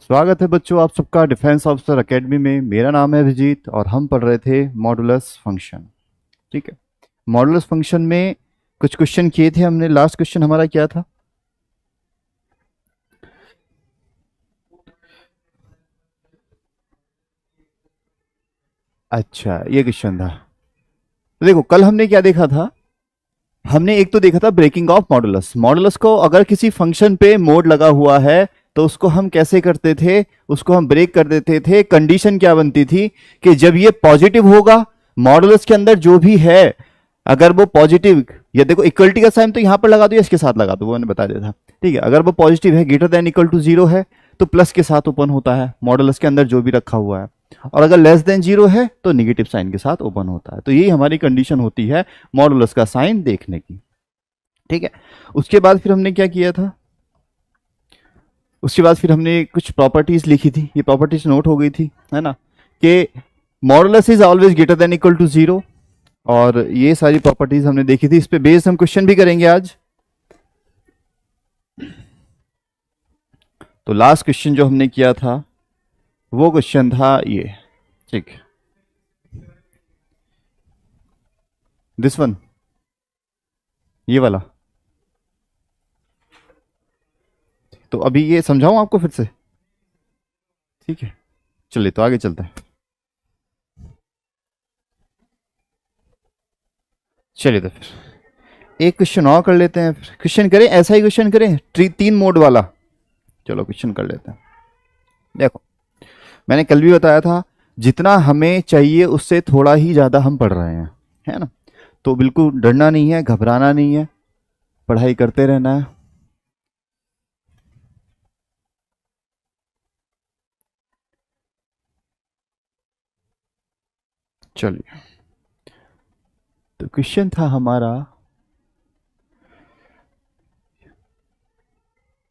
स्वागत है बच्चों आप सबका डिफेंस ऑफिसर एकेडमी में। मेरा नाम है अभिजीत और हम पढ़ रहे थे मॉडुलस फंक्शन। ठीक है, मॉडुलस फंक्शन में कुछ क्वेश्चन किए थे हमने। लास्ट क्वेश्चन हमारा क्या था? अच्छा, ये क्वेश्चन था। तो देखो, कल हमने क्या देखा था? हमने एक तो देखा था ब्रेकिंग ऑफ मॉडुलस। मॉडुलस को अगर किसी फंक्शन पे मोड लगा हुआ है तो उसको हम कैसे करते थे, उसको हम ब्रेक कर देते थे। कंडीशन क्या बनती थी कि जब ये पॉजिटिव होगा, मॉडुलस के अंदर जो भी है अगर वो पॉजिटिव, या देखो इक्वलिटी का साइन तो यहां पर लगा दो या इसके साथ लगा दो, वो मैंने बता दिया था। ठीक है, अगर वो पॉजिटिव है, ग्रेटर देन इक्वल टू 0 है, तो प्लस के साथ ओपन होता है मॉडुलस के अंदर जो भी रखा हुआ है, और अगर लेस देन 0 है तो निगेटिव साइन के साथ ओपन होता है। तो यही हमारी कंडीशन होती है मॉडुलस का साइन देखने की। ठीक है, उसके बाद फिर हमने क्या किया था? उसके बाद फिर हमने कुछ प्रॉपर्टीज लिखी थी। ये प्रॉपर्टीज नोट हो गई थी, है ना, कि modulus is always greater than equal to 0, और ये सारी प्रॉपर्टीज हमने देखी थी। इस पे बेस्ड हम क्वेश्चन भी करेंगे आज। तो लास्ट क्वेश्चन जो हमने किया था वो क्वेश्चन था ये। ठीक, दिस वन, ये वाला। तो अभी ये समझाऊं आपको फिर से? ठीक है, चलिए तो आगे चलते हैं। चलिए तो फिर एक क्वेश्चन और कर लेते हैं। फिर क्वेश्चन करें, ऐसा ही क्वेश्चन करें, 3 मोड वाला। चलो क्वेश्चन कर लेते हैं। देखो, मैंने कल भी बताया था जितना हमें चाहिए उससे थोड़ा ही ज्यादा हम पढ़ रहे हैं, है ना। तो बिल्कुल डरना नहीं है, घबराना नहीं है, पढ़ाई करते रहना है। चलिए, तो क्वेश्चन था हमारा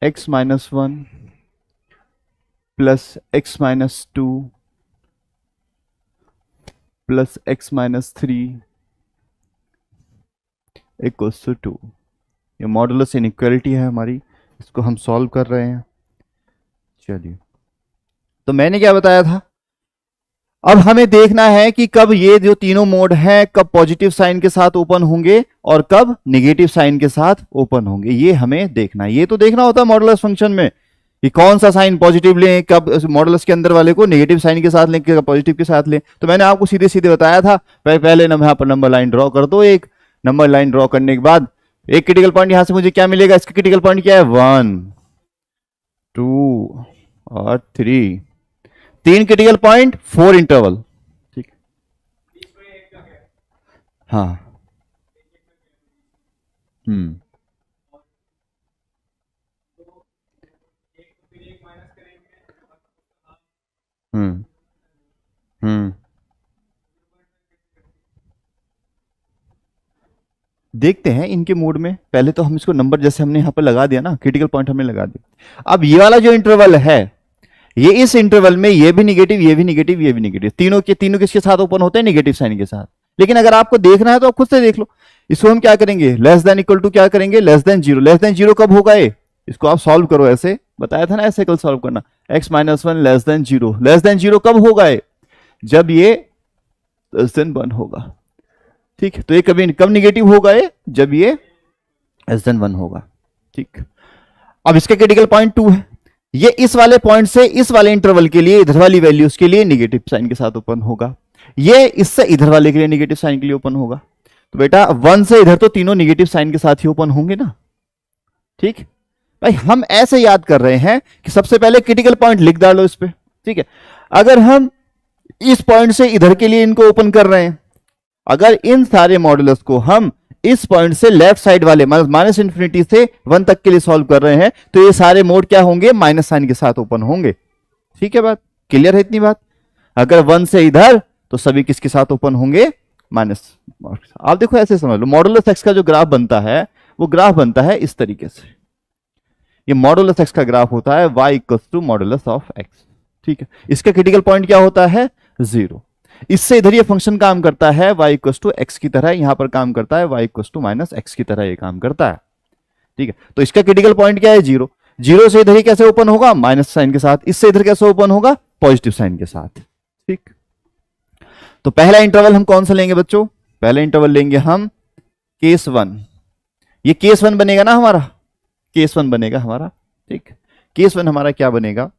x-1 plus x-2 plus x-3 equals to 2। ये मॉडुलस इनइक्वालिटी है हमारी, इसको हम सॉल्व कर रहे हैं। चलिए, तो मैंने क्या बताया था? अब हमें देखना है कि कब ये जो तीनों मोड हैं कब पॉजिटिव साइन के साथ ओपन होंगे और कब नेगेटिव साइन के साथ ओपन होंगे, ये हमें देखना है। ये तो देखना होता है मॉडुलस फंक्शन में कि कौन सा साइन पॉजिटिव लें, कब मॉडुलस के अंदर वाले को नेगेटिव साइन के साथ लें, कब पॉजिटिव के साथ लें। तो मैंने आपको सीधे सीधे बताया था, पहले यहां पर नंबर लाइन ड्रॉ कर दो। एक नंबर लाइन ड्रॉ करने के बाद एक क्रिटिकल पॉइंट यहां से मुझे क्या मिलेगा? इसका क्रिटिकल पॉइंट क्या है? 1 2 और 3, 3 क्रिटिकल पॉइंट, 4 इंटरवल। ठीक, हाँ, हम्म, हम्म, हम्म। देखते हैं इनके मोड में। पहले तो हम इसको नंबर जैसे हमने यहां पर लगा दिया ना, क्रिटिकल पॉइंट हमने लगा दिया। अब ये वाला जो इंटरवल है, ये इस इंटरवल में ये भी निगेटिव, ये भी निगेटिव, ये भी निगेटिव, तीनों के तीनों किसके साथ ओपन होते हैं? निगेटिव साइन के साथ। लेकिन अगर आपको देखना है तो आप खुद से देख लो। इसको हम क्या करेंगे? लेस देन इक्वल टू क्या करेंगे? Less than 0। लेस देन 0 कब होगा ये? इसको आप सॉल्व करो, ऐसे बताया था ना, ऐसे कल सॉल्व करना। x-1 less than 0, less then 0 कब होगा ये? जब ये लेस देन 1 होगा। ठीक है, तो ये कभी कब निगेटिव होगा? ये जब ये लेस देन 1 होगा। ठीक, अब इसका क्रिटिकल पॉइंट 2 है। ये इस वाले पॉइंट से इस वाले इंटरवल के लिए, इधर वाली वैल्यूज के लिए निगेटिव साइन के साथ ओपन होगा। ये इससे इधर वाले के लिए निगेटिव साइन के लिए ओपन होगा। तो बेटा 1 से इधर तो तीनों निगेटिव साइन के साथ ही ओपन होंगे ना। ठीक भाई, हम ऐसे याद कर रहे हैं कि सबसे पहले क्रिटिकल पॉइंट लिख डालो इस पे। ठीक है, अगर हम इस पॉइंट से इधर के लिए इनको ओपन कर रहे हैं, अगर इन सारे मॉडुलस को हम इस पॉइंट से लेफ्ट साइड वाले माइनस इंफिनिटी से 1 तक के लिए सॉल्व कर रहे हैं, तो ये सारे मोड क्या होंगे? माइनस साइन के साथ ओपन होंगे। ठीक है, बात क्लियर है? इतनी बात। अगर 1 से इधर तो सभी किसके साथ ओपन होंगे? माइनस। आप देखो, ऐसे समझ लो, मॉडुलस एक्स का जो ग्राफ बनता है वो ग्राफ बनता है इस तरीके से। ये मॉडुलस एक्स का ग्राफ होता है y equals to modulus of x. ठीक है, इसका क्रिटिकल पॉइंट क्या होता है? 0। इससे इधर ये फंक्शन काम करता है y इक्वल्स टू एक्स की तरह, यहां पर काम करता है y equals to minus x की तरह, ये काम करता है। ठीक है, तो इसका क्रिटिकल पॉइंट क्या है? 0। जीरो से इधर ही कैसे ओपन होगा, माइनस साइन के साथ, इससे इधर कैसे ओपन होगा, पॉजिटिव साइन के साथ। ठीक, तो पहला इंटरवल हम कौन सा लेंगे बच्चों, पहला इंटरवल लेंगे हम केस 1। ये केस 1 बनेगा ना हमारा, केस 1 बनेगा हमारा। ठीक, केस 1 हमारा क्या बनेगा,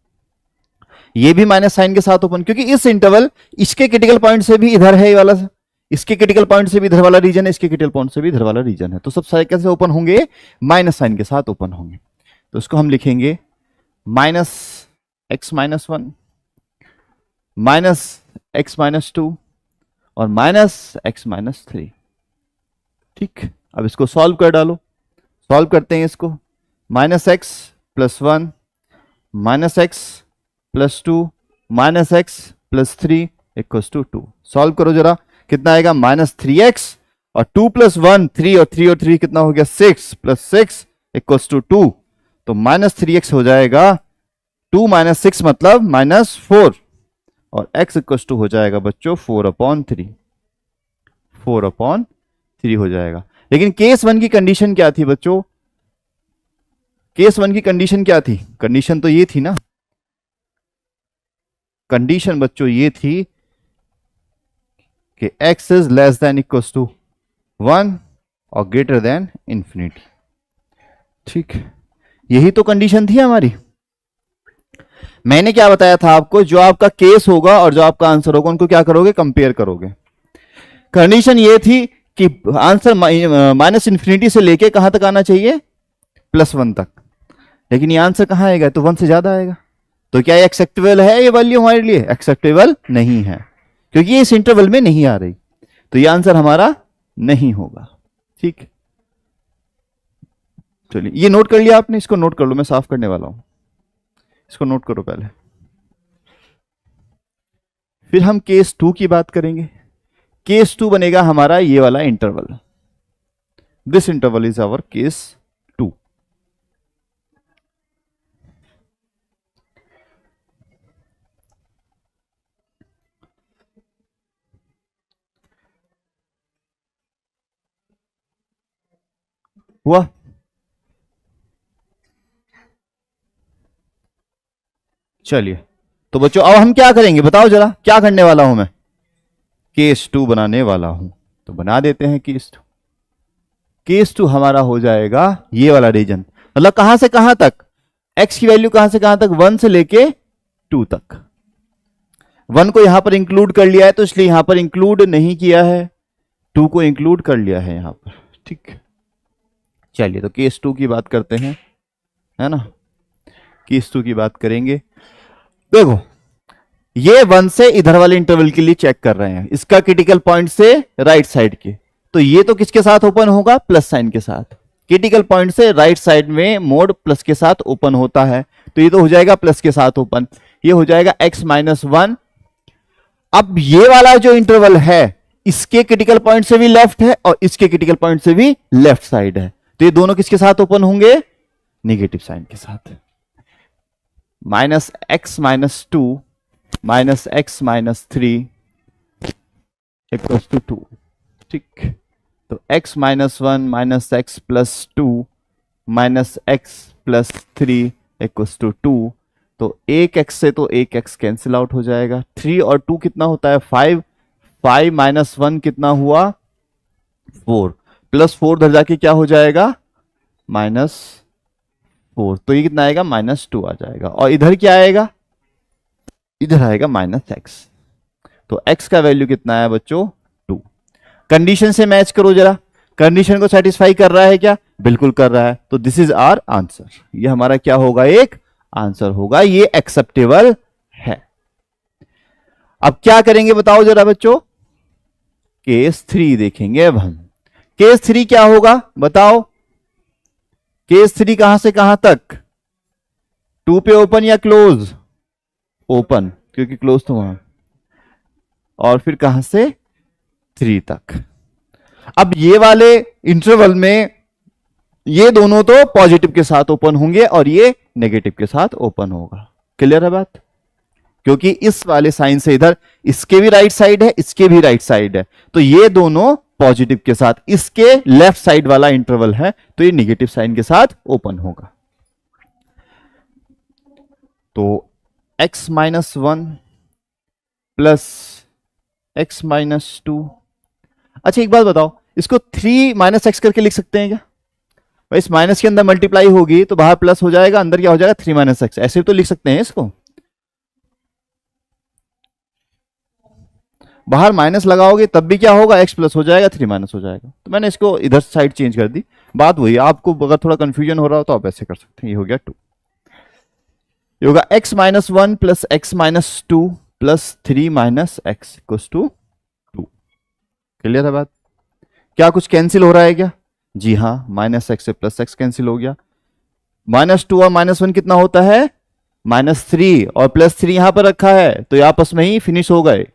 ये भी माइनस साइन के साथ ओपन, क्योंकि इस इंटरवल इसके क्रिटिकल पॉइंट से भी इधर है ये वाला, इसके क्रिटिकल पॉइंट से भी इधर वाला रीजन है, इसके क्रिटिकल पॉइंट से भी इधर वाला रीजन है, तो सब सारे कैसे ओपन होंगे, माइनस साइन के साथ ओपन होंगे। तो इसको हम लिखेंगे minus x minus 1, minus x minus 2 और माइनस एक्स माइनस 3। ठीक, अब इसको सॉल्व कर डालो, सॉल्व करते हैं इसको, minus x plus 1 minus x plus 2 minus x plus 3 equals to 2। Solve करो जरा, कितना आएगा, माइनस 3x और 2 प्लस 1 3 और 3 और 3 कितना हो गया, 6 प्लस 6 इक्वल्स टू 2। तो माइनस 3x हो जाएगा 2 माइनस 6 मतलब माइनस 4 और x इक्वल्स टू हो जाएगा बच्चों 4/3, 4/3 हो जाएगा। लेकिन केस 1 की कंडीशन क्या थी बच्चों, केस 1 की कंडीशन क्या थी, कंडीशन तो ये थी ना, कंडीशन बच्चों ये थी कि x is less than equals to 1 और ग्रेटर देन इंफिनिटी। ठीक, यही तो कंडीशन थी हमारी। मैंने क्या बताया था आपको, जो आपका केस होगा और जो आपका आंसर होगा उनको क्या करोगे, कंपेयर करोगे। कंडीशन ये थी कि आंसर माइनस इंफिनिटी से लेके कहां तक आना चाहिए, +1 तक, लेकिन ये आंसर कहां आएगा, तो 1 से ज्यादा आएगा। तो क्या ये एक्सेप्टेबल है, ये वैल्यू हमारे लिए एक्सेप्टेबल नहीं है, क्योंकि ये इस इंटरवल में नहीं आ रही, तो ये आंसर हमारा नहीं होगा। ठीक, चलिए ये नोट कर लिया आपने, इसको नोट कर लो, मैं साफ करने वाला हूं, इसको नोट करो पहले, फिर हम केस 2 की बात करेंगे। केस 2 बनेगा हमारा ये वाला interval, this interval is our case 2। हुआ, चलिए तो बच्चों अब हम क्या करेंगे बताओ जरा, क्या करने वाला हूं मैं, केस 2 बनाने वाला हूं, तो बना देते हैं केस 2। केस 2 हमारा हो जाएगा ये वाला रीजन, मतलब कहां से कहां तक, x की वैल्यू कहां से कहां तक, 1 से लेके 2 तक। 1 को यहां पर इंक्लूड कर लिया है तो इसलिए यहां पर इंक्लूड नहीं किया है, 2 को इंक्लूड कर लिया है यहां पर। ठीक, चलिए तो केस 2 की बात करते हैं, है ना, केस 2 की बात करेंगे। देखो ये 1 से इधर वाले इंटरवल के लिए चेक कर रहे हैं, इसका क्रिटिकल पॉइंट से राइट साइड के, तो ये तो किसके साथ ओपन होगा, प्लस साइन के साथ। क्रिटिकल पॉइंट से राइट साइड में मोड प्लस के साथ ओपन होता है, तो ये तो हो जाएगा प्लस के साथ ओपन, ये हो जाएगा x माइनस 1। अब ये वाला जो इंटरवल है इसके क्रिटिकल पॉइंट से भी लेफ्ट है और इसके क्रिटिकल पॉइंट से भी लेफ्ट साइड है, तो ये दोनों किसके साथ ओपन होंगे, निगेटिव साइन के साथ। Minus x minus 2 minus x minus 3 equals to 2। ठीक, तो x minus 1 minus x plus 2 minus x plus 3 equals to 2। तो एक x से तो एक x कैंसिल आउट हो जाएगा, 3 और 2 कितना होता है 5, 5 माइनस 1 कितना हुआ 4, प्लस 4 इधर जाके क्या हो जाएगा -4, तो ये कितना आएगा -2 आ जाएगा, और इधर क्या आएगा, इधर आएगा -x, तो x का वैल्यू कितना है बच्चों 2। कंडीशन से मैच करो जरा, कंडीशन को सेटिस्फाई कर रहा है क्या, बिल्कुल कर रहा है, तो दिस इज आवर आंसर, ये हमारा क्या होगा, एक आंसर होगा, ये एक्सेप्टेबल है। अब क्या करेंगे बताओ जरा बच्चों, केस 3 देखेंगे अब हम। केस 3 क्या होगा बताओ, केस 3 कहां से कहां तक, 2 पे ओपन या क्लोज, ओपन, क्योंकि क्लोज तो वहां, और फिर कहां से 3 तक। अब ये वाले इंटरवल में ये दोनों तो पॉजिटिव के साथ ओपन होंगे और ये नेगेटिव के साथ ओपन होगा, क्लियर है बात, क्योंकि इस वाले साइन से इधर इसके भी राइट साइड है, इसके भी राइट साइड है, तो ये दोनों पॉजिटिव के साथ, इसके लेफ्ट साइड वाला इंटरवल है तो ये नेगेटिव साइन के साथ ओपन होगा। तो x-1 प्लस x-2। अच्छा एक बात बताओ, इसको 3 माइनस एक्स करके लिख सकते हैं क्या? भाई इस माइनस के अंदर मल्टीप्लाई होगी तो बाहर प्लस हो जाएगा, अंदर क्या हो जाएगा 3 माइनस एक्स, ऐसे भी तो लिख सकते हैं इसको। बाहर माइनस लगाओगे तब भी क्या होगा, एक्स प्लस हो जाएगा 3 माइनस हो जाएगा। तो मैंने इसको इधर साइड चेंज कर दी। बात वही, आपको अगर थोड़ा कंफ्यूजन हो रहा हो तो आप ऐसे कर सकते हैं। ये हो गया 2, ये होगा x-1 प्लस x-2 प्लस 3 minus x equals to 2। Clear है बात? क्या कुछ कैंसिल हो रहा है क्या? जी हाँ, माइनस एक्स से प्लस एक्स कैंसिल हो गया। -2 और -1 कितना होता है? -3, और +3 यहां पर रखा है तो ये आपस में ही फिनिश हो गए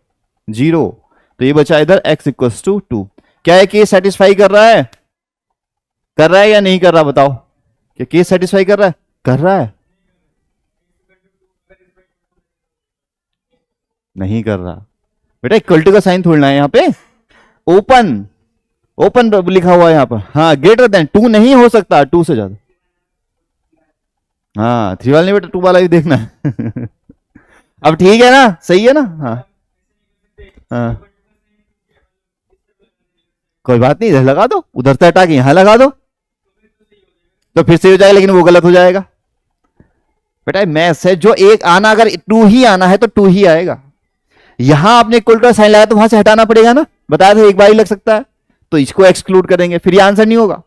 0। तो ये बचा इधर x इक्वल्स टू 2। क्या है केस सेटिस्फाई कर रहा है? कर रहा है या नहीं कर रहा बताओ? क्या केस सेटिस्फाई कर रहा है? कर रहा है? नहीं कर रहा बेटा, इक्वल टू का साइन थोड़ना है यहाँ पे। ओपन, ओपन लिखा हुआ है यहाँ पर। हाँ, ग्रेटर देन 2 नहीं हो सकता, 2 से ज्यादा। हाँ 3 वाला नहीं बेटा, 2 वाला भी देखना है। अब ठीक है ना, सही है ना? हाँ हाँ, कोई बात नहीं, इधर लगा दो, उधर से हटा के यहां लगा दो तो फिर से हो जाएगा, लेकिन वो गलत हो जाएगा। बेटा मैथ्स है, जो एक आना, अगर 2 ही आना है तो 2 ही आएगा। यहां आपने इक्वल टू साइन लगाया तो वहां से हटाना पड़ेगा ना, बताया था एक बार ही लग सकता है। तो इसको एक्सक्लूड करेंगे, फिर ये आंसर नहीं होगा,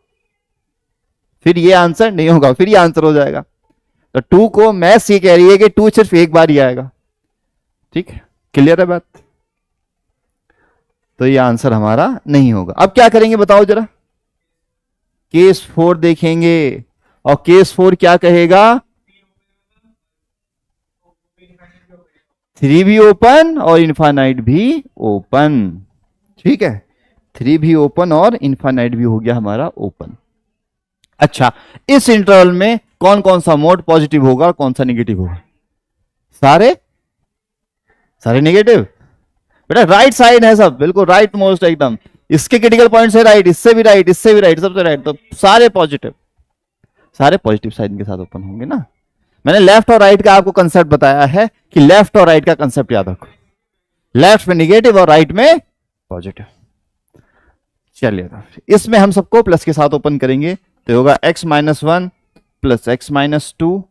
फिर ये आंसर नहीं होगा, फिर ये आंसर हो जाएगा। तो 2 को मैथ्स ये कह रही है कि 2 सिर्फ एक बार ही आएगा। ठीक है, क्लियर है बात? तो ये आंसर हमारा नहीं होगा। अब क्या करेंगे बताओ जरा? केस 4 देखेंगे, और केस 4 क्या कहेगा? 3 भी ओपन और इनफाइनाइट भी ओपन। ठीक है, 3 भी ओपन और इनफाइनाइट भी हो गया हमारा ओपन। अच्छा, इस इंटरवल में कौन कौन सा मोड पॉजिटिव होगा और कौन सा नेगेटिव होगा? सारे सारे नेगेटिव। बेटा राइट साइड है सब, बिल्कुल राइट मोस्ट एकदम। इसके क्रिटिकल पॉइंट से राइट, इससे भी राइट, इससे भी राइट, सबसे राइट, तो सारे पॉजिटिव, सारे पॉजिटिव साइड के साथ ओपन होंगे ना। मैंने लेफ्ट और राइट का आपको कंसेप्ट बताया है कि लेफ्ट और राइट का कंसेप्ट याद रखो, लेफ्ट में निगेटिव और राइट में पॉजिटिव। चलिए इसमें हम सबको प्लस के साथ ओपन करेंगे, तो होगा x-1 plus x-2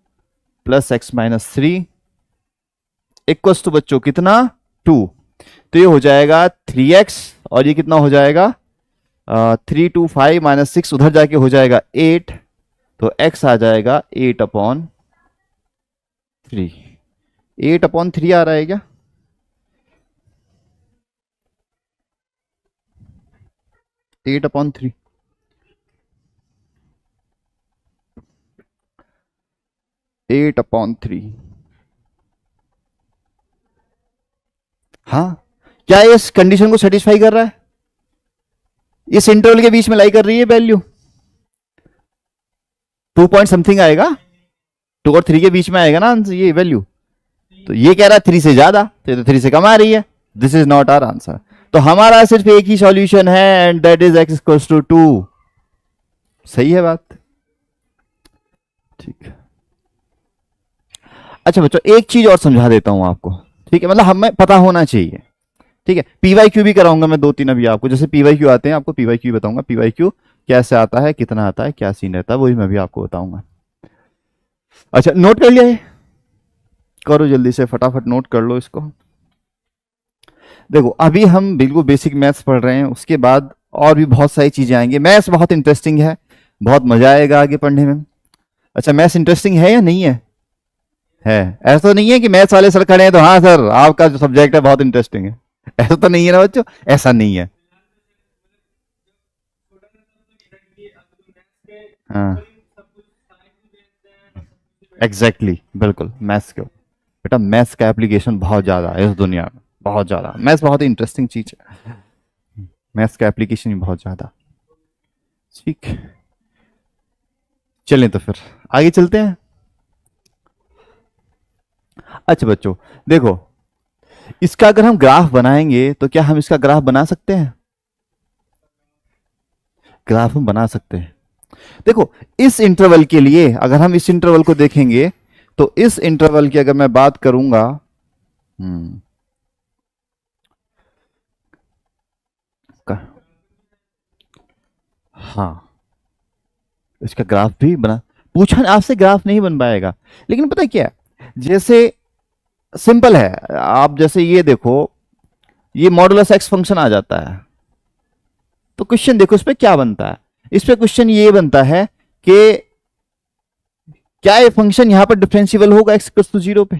plus x-3 equals to बच्चों कितना? 2। तो ये हो जाएगा 3x, और ये कितना हो जाएगा? 3 2 5 -6, उधर जाके हो जाएगा 8। तो x आ जाएगा 8/3। 8/3 आ रहा है क्या? Eight upon three, eight upon three. हाँ, क्या इस कंडीशन को सेटिस्फाई कर रहा है? इस इंटरवल के बीच में लाई कर रही है वैल्यू, 2 पॉइंट समथिंग आएगा, 2 और 3 के बीच में आएगा ना ये वैल्यू। तो ये कह रहा है 3 से ज्यादा, तो 3 से कम आ रही है। This is not our answer. तो हमारा सिर्फ एक ही सॉल्यूशन है, and that is x equals to 2। सही है बात? ठीक है। अच्छा बच्चों, एक चीज और समझा देता हूं आपको, ठीक है? मतलब हमें पता होना चाहिए, ठीक है? पीवाईक्यू भी कराऊंगा मैं 2-3 अभी आपको, जैसे पीवाईक्यू आते हैं आपको पीवाईक्यू बताऊंगा, पीवाईक्यू कैसे आता है, कितना आता है, क्या सीन रहता है, वही मैं भी आपको बताऊंगा। अच्छा नोट कर लिया है? करो जल्दी से, फटाफट नोट कर लो इसको। देखो अभी हम बिल्कुल बेसिक मैथ्स पढ़ रहे हैं, उसके बाद और भी बहुत सारी चीजें आएंगी। मैथ्स बहुत इंटरेस्टिंग है, बहुत मजा आएगा आगे पढ़ने में। अच्छा मैथ्स इंटरेस्टिंग है या नहीं है? ऐसा तो नहीं है कि मैथ्स वाले सर खड़े हैं तो हाँ सर आपका जो सब्जेक्ट है बहुत इंटरेस्टिंग है, ऐसा तो नहीं है ना बच्चों? ऐसा नहीं है। हाँ एग्जैक्टली exactly, बिल्कुल मैथ्स के बेटा, मैथ्स का एप्लीकेशन बहुत ज्यादा है इस दुनिया में, बहुत ज्यादा। मैथ्स बहुत ही इंटरेस्टिंग चीज है, मैथ्स का एप्लीकेशन भी बहुत ज्यादा। ठीक, चलें तो फिर आगे चलते हैं। अच्छा बच्चों देखो, इसका अगर हम ग्राफ बनाएंगे तो क्या हम इसका ग्राफ बना सकते हैं? ग्राफ हम बना सकते हैं। देखो इस इंटरवल के लिए अगर हम इस इंटरवल को देखेंगे तो इस इंटरवल की अगर मैं बात करूंगा, हाँ, इसका ग्राफ भी बना, पूछा आपसे ग्राफ नहीं बन पाएगा, लेकिन पता है क्या है, जैसे सिंपल है, आप जैसे ये देखो, ये मॉडुलस एक्स फंक्शन आ जाता है, तो क्वेश्चन देखो इस पे क्या बनता है, इस पे क्वेश्चन ये बनता है कि क्या ये फंक्शन यहां पर डिफरेंशियबल होगा एक्स इक्वल्स टू 0 पे,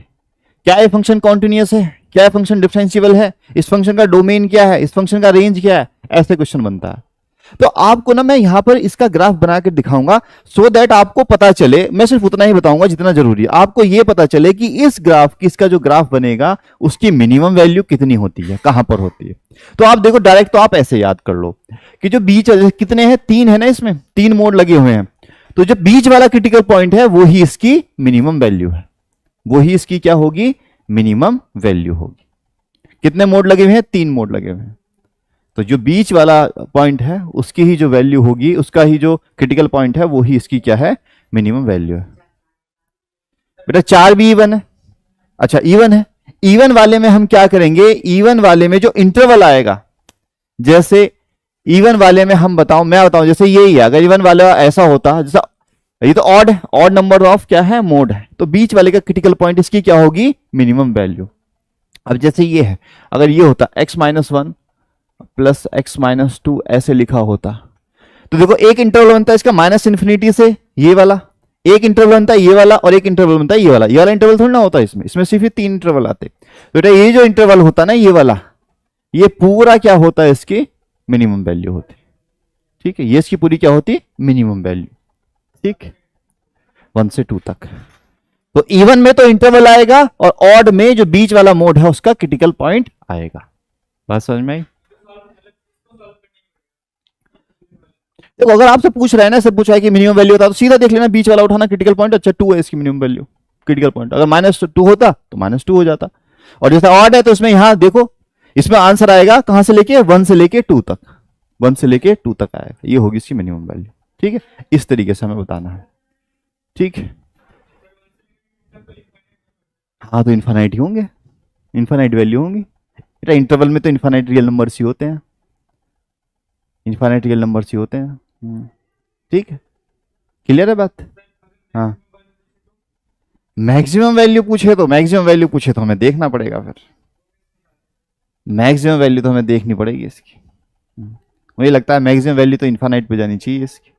क्या ये फंक्शन कॉन्टिन्यूअस है, क्या ये फंक्शन डिफरेंशियबल है, इस फंक्शन का डोमेन क्या है, इस फंक्शन का रेंज क्या है, ऐसे क्वेश्चन बनता है। तो आपको ना मैं यहां पर इसका ग्राफ बना के दिखाऊंगा, सो दैट आपको पता चले, मैं सिर्फ उतना ही बताऊंगा जितना जरूरी है, आपको यह पता चले कि इस ग्राफ की, इसका जो ग्राफ बनेगा उसकी मिनिमम वैल्यू कितनी होती है, कहां पर होती है। तो आप देखो डायरेक्ट, तो आप ऐसे याद कर लो कि जो बीच कितने हैं, 3 है ना, इसमें 3 मोड लगे हुए हैं, तो जो बीच वाला क्रिटिकल पॉइंट है वो ही इसकी मिनिमम वैल्यू है, वो ही इसकी क्या होगी, मिनिमम वैल्यू होगी। कितने मोड लगे हुए हैं, 3 मोड लगे हुए हैं, तो जो बीच वाला पॉइंट है उसकी ही जो वैल्यू होगी, उसका ही जो क्रिटिकल पॉइंट है वो ही इसकी क्या है, मिनिमम वैल्यू है। बेटा 4 भी इवन है, अच्छा इवन है, इवन वाले में हम क्या करेंगे, इवन वाले में जो इंटरवल आएगा, जैसे इवन वाले में हम बताऊं, मैं बताऊं, जैसे यही है, अगर इवन वाला ऐसा होता, जैसा ये तो ऑड है, ऑड नंबर ऑफ क्या है, मोड है, तो बीच वाले का क्रिटिकल पॉइंट इसकी क्या होगी, मिनिमम वैल्यू। अब जैसे ये है, अगर ये होता x-1 प्लस x-2 ऐसे लिखा होता, तो देखो एक इंटरवल बनता है इसका माइनस इन्फिनिटी से ये वाला, एक इंटरवल बनता है ये वाला, और एक इंटरवल बनता है ये वाला, ये वाला इंटरवल थोड़ा ना होता है इसमें, इसमें सिर्फ 3 इंटरवल आते। तो बेटा ये जो इंटरवल होता ना ये वाला, ये पूरा क्या होता है, इसकी मिनिमम वैल्यू होती, ठीक है, ये इसकी पूरी क्या होती, मिनिमम वैल्यू, ठीक, 1 से 2 तक। तो इवन में तो इंटरवल आएगा, और ऑड में जो बीच वाला मोड है उसका क्रिटिकल पॉइंट आएगा। बात समझ में आई? देखो अगर आपसे पूछ रहा है ना, से पूछा है कि मिनिमम वैल्यू होता, तो सीधा देख लेना, बीच वाला उठाना, क्रिटिकल पॉइंट, अच्छा 2 है इसकी मिनिमम वैल्यू, क्रिटिकल पॉइंट, अगर -2 होता तो -2 हो जाता, और जैसे ऑड है तो इसमें यहां देखो, इसमें आंसर आएगा कहां से लेके, 1 से लेके 2 तक, 1 से लेके 2 तक आएगा, ये होगी इसकी मिनिमम वैल्यू, ठीक है, इस तरीके से हमें बताना है, ठीक है। हाँ तो इन्फानाइट ही होंगे, इन्फानाइट वैल्यू होंगी बेटा, इंटरवल में तो इन्फानाइट रियल नंबर्स ही होते हैं, इन्फानाइट रियल नंबर्स ही होते हैं, ठीक है, क्लियर है बात? हाँ, मैक्सिमम वैल्यू पूछे तो, मैक्सिमम वैल्यू पूछे तो हमें देखना पड़ेगा, फिर मैक्सिमम वैल्यू तो हमें देखनी पड़ेगी इसकी, मुझे लगता है मैक्सिमम वैल्यू तो इन्फानाइट पे जानी चाहिए इसकी,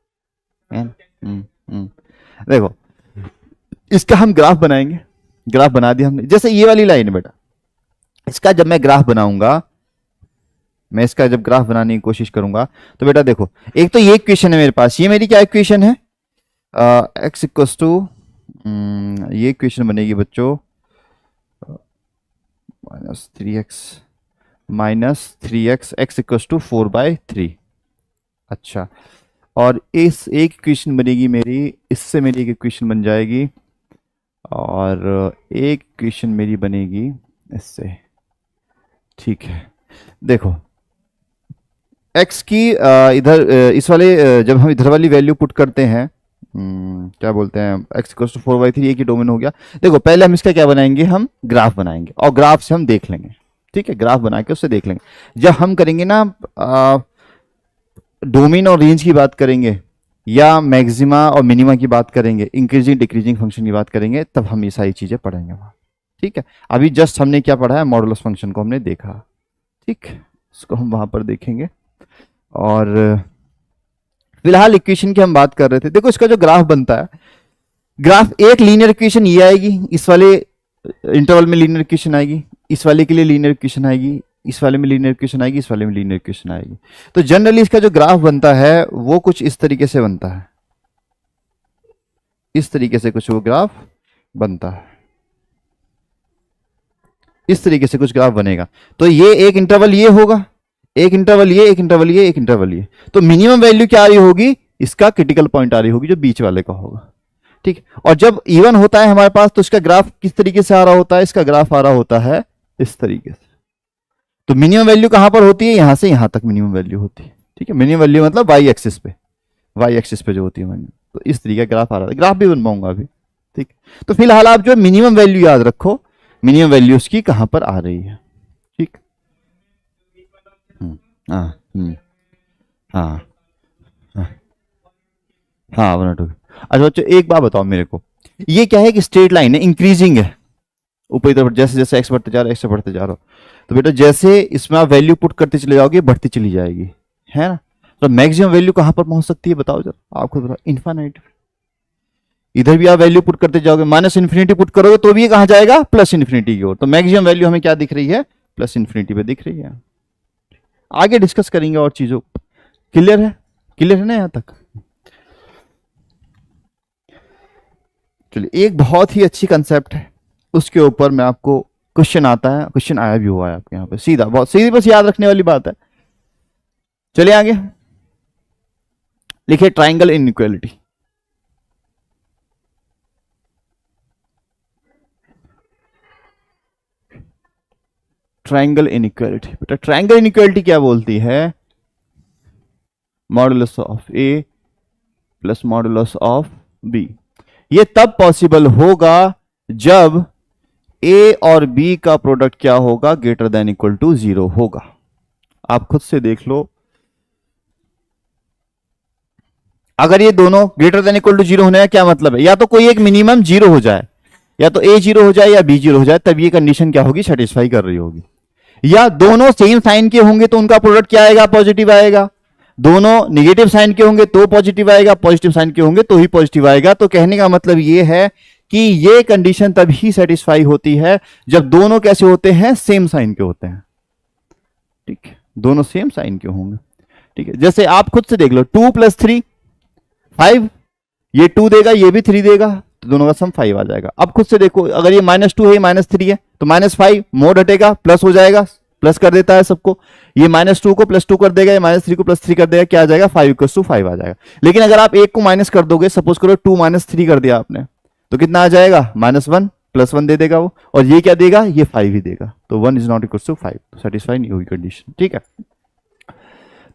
देखो इसका हम ग्राफ बनाएंगे, ग्राफ बना दिया हमने, जैसे ये वाली लाइन है बेटा, इसका जब मैं ग्राफ बनाऊंगा, मैं इसका जब ग्राफ बनाने की कोशिश करूंगा, तो बेटा देखो, एक तो ये इक्वेशन है मेरे पास, ये मेरी क्या इक्वेशन है, x इक्वल्स टू, ये इक्वेशन बनेगी बच्चों -3x x इक्वल्स टू 4/3, अच्छा, और इस एक इक्वेशन बनेगी मेरी, इससे मेरी एक इक्वेशन बन जाएगी, और एक इक्वेशन मेरी बनेगी इससे, ठीक है। देखो x की इधर इस वाले जब हम इधर वाली वैल्यू पुट करते हैं, क्या बोलते हैं, x इक्वल्स टू 4/3, एक ही डोमेन हो गया। देखो पहले हम इसका क्या बनाएंगे, हम ग्राफ बनाएंगे, और ग्राफ से हम देख लेंगे, ठीक है, ग्राफ बना के उससे देख लेंगे। जब हम करेंगे ना डोमेन और रेंज की बात करेंगे, या मैक्सिमा और मिनिमा की बात करेंगे, इंक्रीजिंग डिक्रीजिंग फंक्शन की बात करेंगे, तब हम ये सारी चीजें पढ़ेंगे वहां, ठीक है। अभी जस्ट हमने क्या पढ़ा है, मॉडुलस फंक्शन को हमने देखा, ठीक, इसको हम वहां पर देखेंगे। और फिलहाल इक्वेशन की हम बात कर रहे थे। देखो इसका जो ग्राफ बनता है, ग्राफ एक लीनियर इक्वेशन ये आएगी, इस वाले इंटरवल में लीनियर इक्वेशन आएगी, इस वाले के लिए लीनियर इक्वेशन आएगी, इस वाले में लीनियर इक्वेशन आएगी, इस वाले में लीनियर इक्वेशन आएगी। तो जनरली इसका जो ग्राफ बनता है वो कुछ इस तरीके से बनता है, इस तरीके से कुछ वो ग्राफ बनता है, इस तरीके से कुछ ग्राफ बनेगा। तो ये एक इंटरवल ये होगा, एक इंटरवल ये, एक इंटरवल ये, एक इंटरवल ये। तो मिनिमम वैल्यू क्या आ रही होगी, इसका क्रिटिकल पॉइंट आ रही होगी जो बीच वाले का होगा, ठीक। और जब इवन होता है हमारे पास, तो इसका ग्राफ किस तरीके से आ रहा होता है, इसका ग्राफ आ रहा होता है इस तरीके से। तो मिनिमम वैल्यू कहां पर होती है, यहां से यहां तक मिनिमम वैल्यू होती है, ठीक है। मिनिमम वैल्यू मतलब वाई एक्सिस पे, वाई एक्सिस पे जो होती है। तो इस तरीके का ग्राफ आ रहा है, ग्राफ भी बनवाऊंगा अभी, ठीक। तो फिलहाल आप जो मिनिमम वैल्यू याद रखो, मिनिमम वैल्यू उसकी कहां पर आ रही है। ठीक। हाँ हाँ हाँ हाँ 1 और 2। अच्छा बच्चों एक बात बताओ मेरे को, ये क्या है कि स्ट्रेट लाइन है, इंक्रीजिंग है ऊपर की तरफ, जैसे जैसे एक्स बढ़ते जा रहा है, एक्स बढ़ते जा रहा हो, तो बेटा जैसे इसमें आप वैल्यू पुट करते चले जाओगे बढ़ती चली जाएगी, है ना। तो मैक्सिमम वैल्यू कहां पर पहुंच सकती है बताओ जरा, आप खुद बताओ, इन्फानाइट। इधर भी आप वैल्यू पुट करते जाओगे, माइनस इन्फिनिटी पुट करोगे तो भी ये कहां जाएगा, प्लस इन्फिनिटी की ओर। तो मैक्सिमम वैल्यू हमें क्या दिख रही है, प्लस इन्फिनिटी पे दिख रही है। आगे डिस्कस करेंगे और चीजों। क्लियर है, क्लियर है ना यहां तक। चलिए एक बहुत ही अच्छी कंसेप्ट है, उसके ऊपर मैं आपको क्वेश्चन आता है, क्वेश्चन आया भी हुआ है आपके यहाँ पे सीधा, बहुत सीधी, बस याद रखने वाली बात है। चलिए आगे लिखिए ट्राइंगल इनइक्वालिटी। ट्राइंगल इनइक्वालिटी, बेटा ट्राइंगल इनइक्वालिटी क्या बोलती है, modulus of a plus modulus of b. ये तब पॉसिबल होगा जब ए और बी का प्रोडक्ट क्या होगा, ग्रेटर देन इक्वल टू 0 होगा। आप खुद से देख लो, अगर ये दोनों ग्रेटर देन इक्वल टू 0 होने का क्या मतलब है, या तो कोई एक मिनिमम 0 हो जाए, या तो ए 0 हो जाए या बी 0 हो जाए, तब ये कंडीशन क्या होगी, सेटिस्फाई कर रही होगी। या दोनों सेम साइन के होंगे तो उनका प्रोडक्ट क्या आएगा, पॉजिटिव आएगा। दोनों निगेटिव साइन के होंगे तो पॉजिटिव आएगा, पॉजिटिव साइन के होंगे तो ही पॉजिटिव आएगा। तो कहने का मतलब ये है कि ये कंडीशन तभी सेटिस्फाई होती है जब दोनों कैसे होते हैं, सेम साइन के होते हैं। ठीक है, दोनों सेम साइन के होंगे। ठीक है, जैसे आप खुद से देख लो, 2 + 3 5, ये 2 देगा ये भी 3 देगा, तो दोनों का सम 5 आ जाएगा। अब खुद से देखो, अगर ये -2 है -3 है तो -5 मोड हटेगा प्लस हो जाएगा, प्लस कर देता है सबको। ये -2 को +2 कर देगा, ये -3 को +3 कर देगा, क्या आ जाएगा, 5 = 5 आ जाएगा। लेकिन अगर आप एक को माइनस कर दोगे, सपोज करो 2 - 3 कर दिया आपने, तो कितना आ जाएगा, -1 +1 दे देगा वो, और ये क्या देगा, ये 5 ही देगा। तो 1 ≠ = 5, तो सेटिस्फाई नहीं होगी कंडीशन। ठीक है,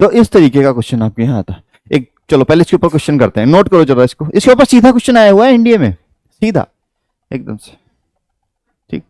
तो इस तरीके का क्वेश्चन आपके यहाँ आता है। एक चलो पहले इसके ऊपर क्वेश्चन करते हैं, नोट करो जरा इसको, इसके ऊपर सीधा क्वेश्चन आया हुआ है इंडिया में, सीधा एकदम से। ठीक,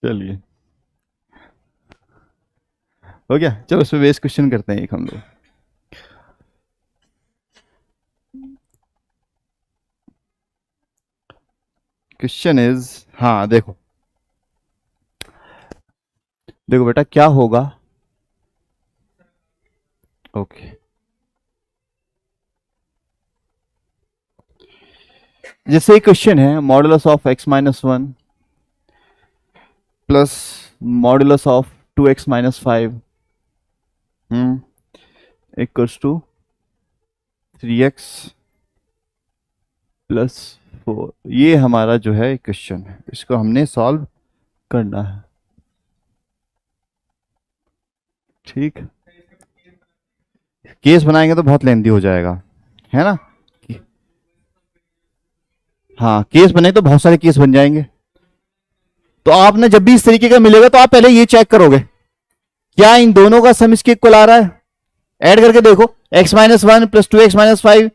चलिए हो गया। चलो इस पे बेस क्वेश्चन करते हैं एक हम लोग। क्वेश्चन इज, हाँ देखो, देखो बेटा क्या होगा, ओके जैसे क्वेश्चन है, modulus of x-1 plus modulus of 2x-5 equals to 3x + 4। ये हमारा जो है क्वेश्चन है, इसको हमने सॉल्व करना है। ठीक, केस बनाएंगे तो बहुत लेंथी हो जाएगा, है ना। हाँ केस बने तो बहुत सारे केस बन जाएंगे। तो आपने जब भी इस तरीके का मिलेगा तो आप पहले ये चेक करोगे क्या इन दोनों का सम इसके इक्वल आ रहा है। ऐड करके देखो, x-1 + 2x-5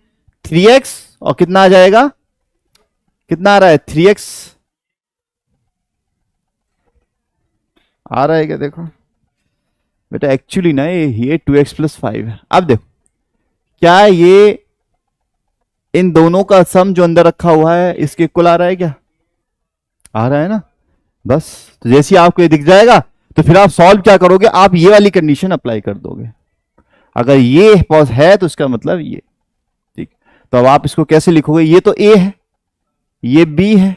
3x, और कितना आ जाएगा, कितना आ रहा है, 3x आ रहा है क्या, देखो बेटा एक्चुअली ना ये 2x + 5 है। अब देखो क्या ये इन दोनों का सम जो अंदर रखा हुआ है इसके इक्वल आ रहा है क्या, आ रहा है ना। बस तो जैसे ही आपको ये दिख जाएगा तो फिर आप सॉल्व क्या करोगे, आप ये वाली कंडीशन अप्लाई कर दोगे। अगर ये पॉज है तो इसका मतलब ये, ठीक। तो अब आप इसको कैसे लिखोगे, ये तो a है ये b है,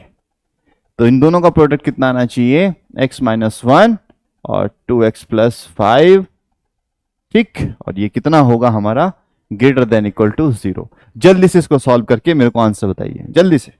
तो इन दोनों का प्रोडक्ट कितना आना चाहिए, x-1 और 2x + 5। ठीक, और ये कितना होगा हमारा, ग्रेटर देन इक्वल टू 0। जल्दी से इसको सॉल्व करके मेरे को आंसर बताइए जल्दी से।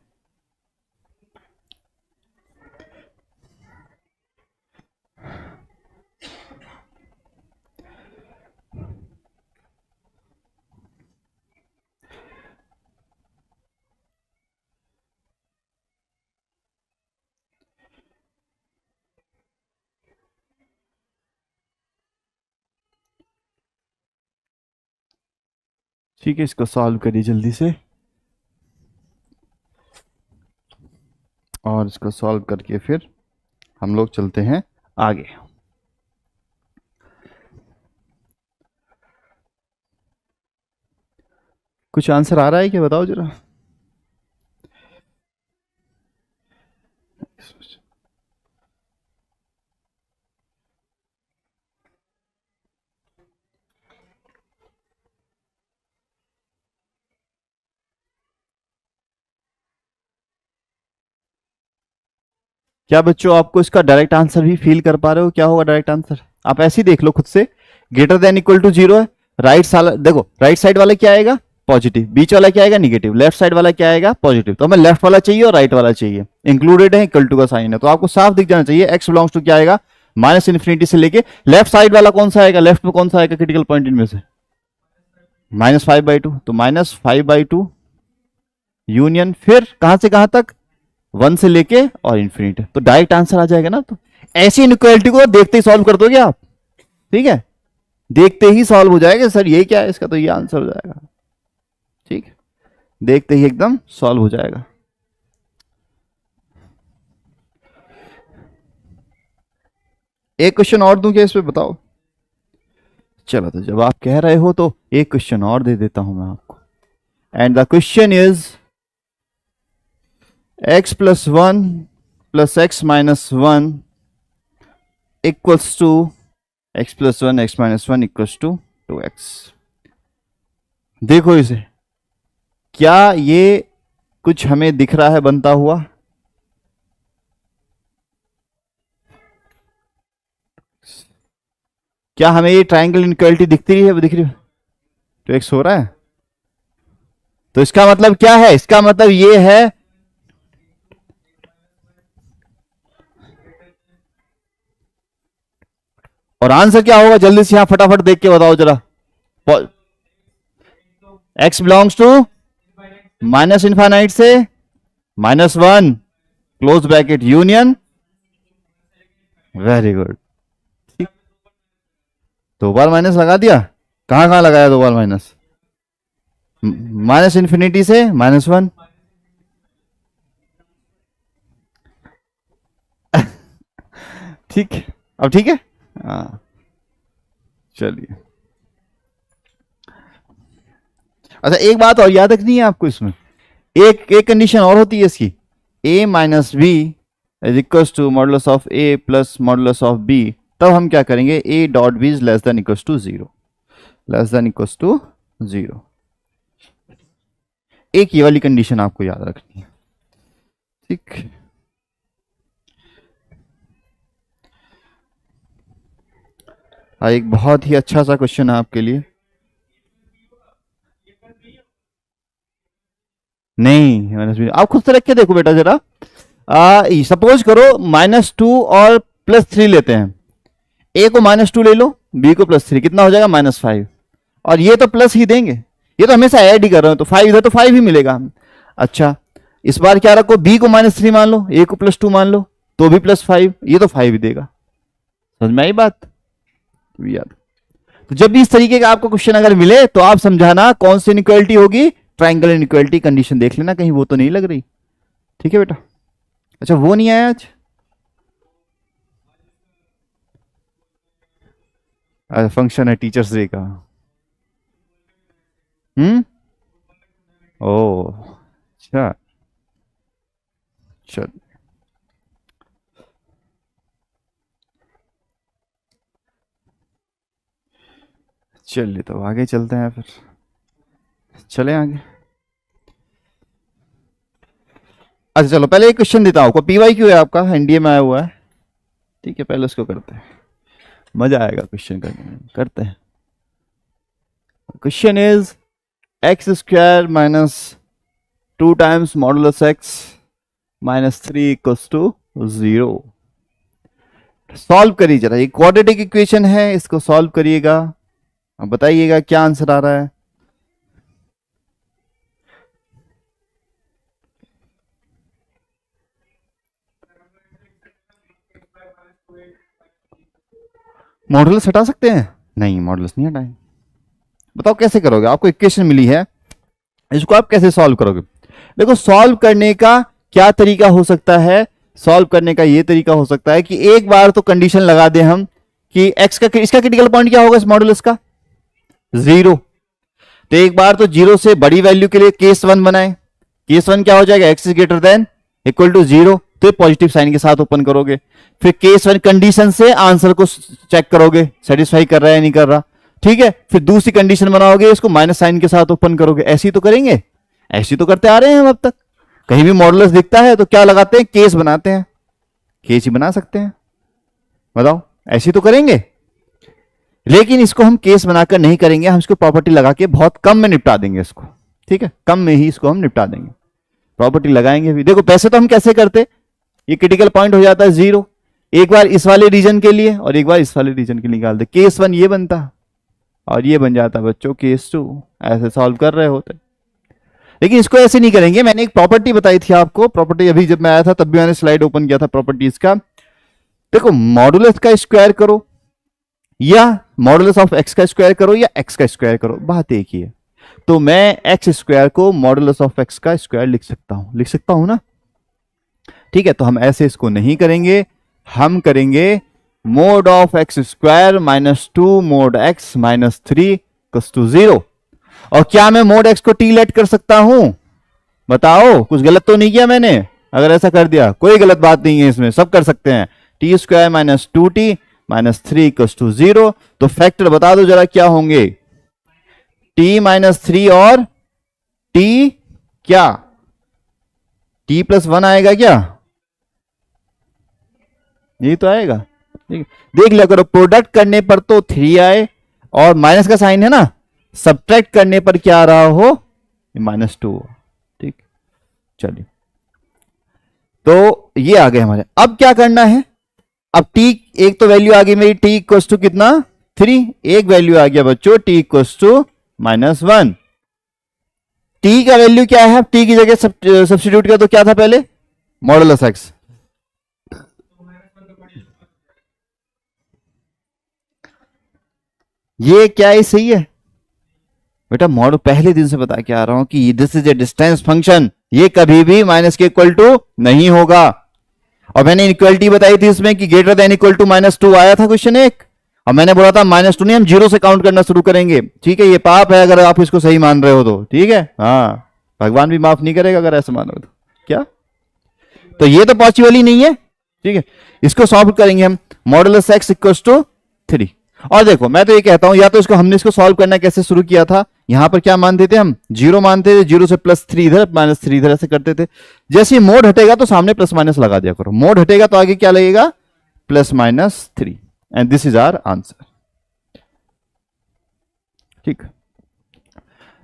ठीक है, इसको सॉल्व करिए जल्दी से, और इसको सॉल्व करके फिर हम लोग चलते हैं आगे। कुछ आंसर आ रहा है क्या, बताओ जरा। क्या बच्चों आपको इसका डायरेक्ट आंसर भी फील कर पा रहे हो, क्या होगा डायरेक्ट आंसर? आप ऐसे ही देख लो खुद से, greater than equal to zero है, राइट साइड देखो, राइट साइड वाला क्या आएगा, पॉजिटिव, बीच वाला क्या आएगा, निगेटिव, लेफ्ट साइड वाला क्या आएगा, पॉजिटिव। तो हमें लेफ्ट वाला चाहिए और राइट वाला चाहिए, इंक्लूडेड है, इक्वल टू का साइन है, तो आपको साफ दिख जाना चाहिए एक्स बिलोंग्स टू क्या आएगा, माइनस इन्फिनिटी से लेके लेफ्ट साइड वाला कौन सा आएगा, लेफ्ट में कौन सा आएगा क्रिटिकल पॉइंट इनमें से, -5/2, तो -5/2 यूनियन फिर कहां से कहां तक, 1 से लेके और इन्फिनिटी, तो डायरेक्ट आंसर आ जाएगा ना। तो ऐसी इनइक्वालिटी को देखते ही सॉल्व कर दोगे आप, ठीक है, देखते ही सॉल्व हो जाएगा, सर ये क्या है इसका, तो ये आंसर हो जाएगा, ठीक है, देखते ही एकदम सॉल्व हो जाएगा। एक क्वेश्चन और दूं क्या इस पे, बताओ। चलो, तो जब आप कह रहे हो तो एक क्वेश्चन और दे देता हूं मैं आपको, and the question is x + 1 + x - 1 equals to x + 1 x - 1 equals to 2x। देखो इसे, क्या ये कुछ हमें दिख रहा है बनता हुआ, क्या हमें ये ट्रायंगल इनइक्वालिटी दिखती रही है, दिख रही है, तो x हो रहा है, तो इसका मतलब क्या है, इसका मतलब ये है, और आंसर क्या होगा जल्दी से यहां फटाफट देख के बताओ जरा। x belongs to minus infinite से -1 close bracket union, very good, ठीक, 2 बार माइनस लगा दिया, कहां कहां लगाया 2 बार माइनस, माइनस इन्फिनिटी से -1, ठीक है, अब ठीक है, हाँ, चलिए। अच्छा, एक बात और याद रखनी है आपको इसमें, एक एक कंडीशन और होती है इसकी, a - b is equal to modulus of a plus modulus of b, तब हम क्या करेंगे, a.b is less than equal to 0, less than equal to 0, एक ये वाली कंडीशन आपको याद रखनी है, ठीक। एक बहुत ही अच्छा सा क्वेश्चन है आपके लिए, नहीं आप खुद से रख के देखो बेटा जरा, सपोज करो -2 और +3 लेते हैं, a को -2 ले लो, b को +3, कितना हो जाएगा, -5, और ये तो प्लस ही देंगे, ये तो हमेशा ऐड ही कर रहे हो, तो 5 इधर तो 5 ही मिलेगा। अच्छा, इस बार क्या रखो, b को -3 मान लो, a को +2 मान लो, तो भी +5, ये तो 5 ही देगा, समझ में आई बात, याद। तो जब भी इस तरीके का आपको क्वेश्चन अगर मिले तो आप समझाना कौन सी इनइक्वालिटी होगी, ट्रायंगल इनइक्वालिटी कंडीशन देख लेना कहीं वो तो नहीं लग रही, ठीक है बेटा। अच्छा, वो नहीं आया आज, फंक्शन है टीचर्स डे का, ओ, अच्छा, चल, चलिए तो आगे चलते हैं फिर, चले आगे। अच्छा चलो, पहले एक क्वेश्चन देता हूँ, पीवाई क्यू है आपका, एनडीए में आया हुआ है, ठीक है, पहले उसको करते हैं, मजा आएगा क्वेश्चन करने में, करते हैं। Question is x² - 2 times modulus x -3 equals to 0। Solve करिए जरा, ये क्वाड्रेटिक इक्वेशन है, इसको सॉल्व करिएगा, अब बताइएगा क्या आंसर आ रहा है। मॉडुलस हटा सकते हैं, नहीं मॉडुलस नहीं हटाएं, बताओ कैसे करोगे? आपको इक्वेशन मिली है, इसको आप कैसे सॉल्व करोगे? देखो सॉल्व करने का क्या तरीका हो सकता है? सॉल्व करने का ये तरीका हो सकता है कि एक बार तो कंडीशन लगा दें हम कि x का, इसका क्रिटिकल पॉइंट क्या होगा इस मॉडुलस का? 0। तो एक बार तो 0 से बड़ी वैल्यू के लिए केस 1 बनाए। केस 1 क्या हो जाएगा? x is greater than equal to 0, तो पॉजिटिव साइन के साथ ओपन करोगे। फिर केस 1 कंडीशन से आंसर को चेक करोगे, सेटिस्फाई कर रहा है नहीं कर रहा, ठीक है। फिर दूसरी कंडीशन बनाओगे, इसको माइनस साइन के साथ ओपन करोगे। ऐसी तो करेंगे, ऐसी तो करते आ रहे हैं हम अब तक। कहीं भी मॉडुलस दिखता है तो क्या लगाते हैं? केस बनाते हैं। केस ही बना सकते हैं, बताओ, ऐसी तो करेंगे। लेकिन इसको हम केस बनाकर नहीं करेंगे, हम इसको प्रॉपर्टी लगा के बहुत कम में निपटा देंगे इसको, ठीक है, कम में ही इसको हम निपटा देंगे। प्रॉपर्टी लगाएंगे भी। देखो पैसे तो हम कैसे करते, ये क्रिटिकल पॉइंट हो जाता है 0, एक बार इस वाले रीजन के लिए और एक बार इस वाले रीजन के लिए निकाल दे। केस 1 ये बनता और ये बन जाता बच्चों केस 2। ऐसे सॉल्व कर रहे होते। लेकिन इसको ऐसे नहीं करेंगे। मैंने एक प्रॉपर्टी बताई थी आपको, प्रॉपर्टी अभी जब मैं आया था तब भी मैंने स्लाइड ओपन किया था प्रॉपर्टीज का। देखो मॉडुलस का स्क्वायर करो या मॉडुलस ऑफ एक्स का स्क्वायर करो या एक्स का स्क्वायर करो, बात एक ही है। तो मैं एक्स स्क्वायर को मॉडुलस ऑफ एक्स का स्क्वायर लिख सकता हूं ना, ठीक है। तो हम ऐसे इसको नहीं करेंगे, हम करेंगे mod of x square minus 2 mod x minus 3 equals to 0। और क्या मैं मोड एक्स को टी लेट कर सकता हूं? बताओ, कुछ गलत तो नहीं किया मैंने? अगर ऐसा कर दिया कोई गलत बात नहीं है इसमें, सब कर सकते हैं। T square minus 2t minus 3 equals to 0। तो फैक्टर बता दो जरा क्या होंगे? t माइनस 3 और t क्या? t प्लस 1 आएगा क्या? यही तो आएगा, देख लिया करो। प्रोडक्ट करने पर तो 3 आए और माइनस का साइन है ना, सब्ट्रैक्ट करने पर क्या आ रहा हो? -2, ठीक। चलिए, तो ये आ गए हमारे। अब क्या करना है? अब t एक तो वैल्यू आ गई मेरी, t इक्वल्स टू कितना? 3। एक वैल्यू आ गया बच्चों t इक्वल्स टू -1। t का वैल्यू क्या है? t की जगह सब्स्टिट्यूट किया तो क्या था पहले? Modulus x. ये क्या है? सही है बेटा, मॉडल पहले दिन से बता के आ रहा हूं कि this is a distance function, ये कभी भी माइनस के इक्वल टू नहीं होगा। और मैंने इक्वलिटी बताई थी इसमें कि ग्रेटर देन इक्वल टू -2 आया था क्वेश्चन एक, और मैंने बोला था -2 नहीं, हम 0 से काउंट करना शुरू करेंगे, ठीक है। ये पाप है अगर आप इसको सही मान रहे हो तो, ठीक है। हाँ, भगवान भी माफ नहीं करेगा अगर ऐसा मानो तो। क्या? तो ये तो पॉसिबल ही नहीं है, ठीक है। इसको सॉल्व करेंगे हम, मॉडुलस एक्स इक्वल्स टू 3। और देखो मैं तो ये कहता हूं, या तो इसको हमने इसको सॉल्व करना कैसे शुरू किया था, यहां पर क्या मानते थे हम? 0 मानते थे, 0 से +3 इधर -3 इधर, ऐसे करते थे। जैसे ही मोड हटेगा तो सामने प्लस माइनस लगा दिया करो, मोड हटेगा तो आगे क्या लगेगा? +-3। And this is our answer, ठीक।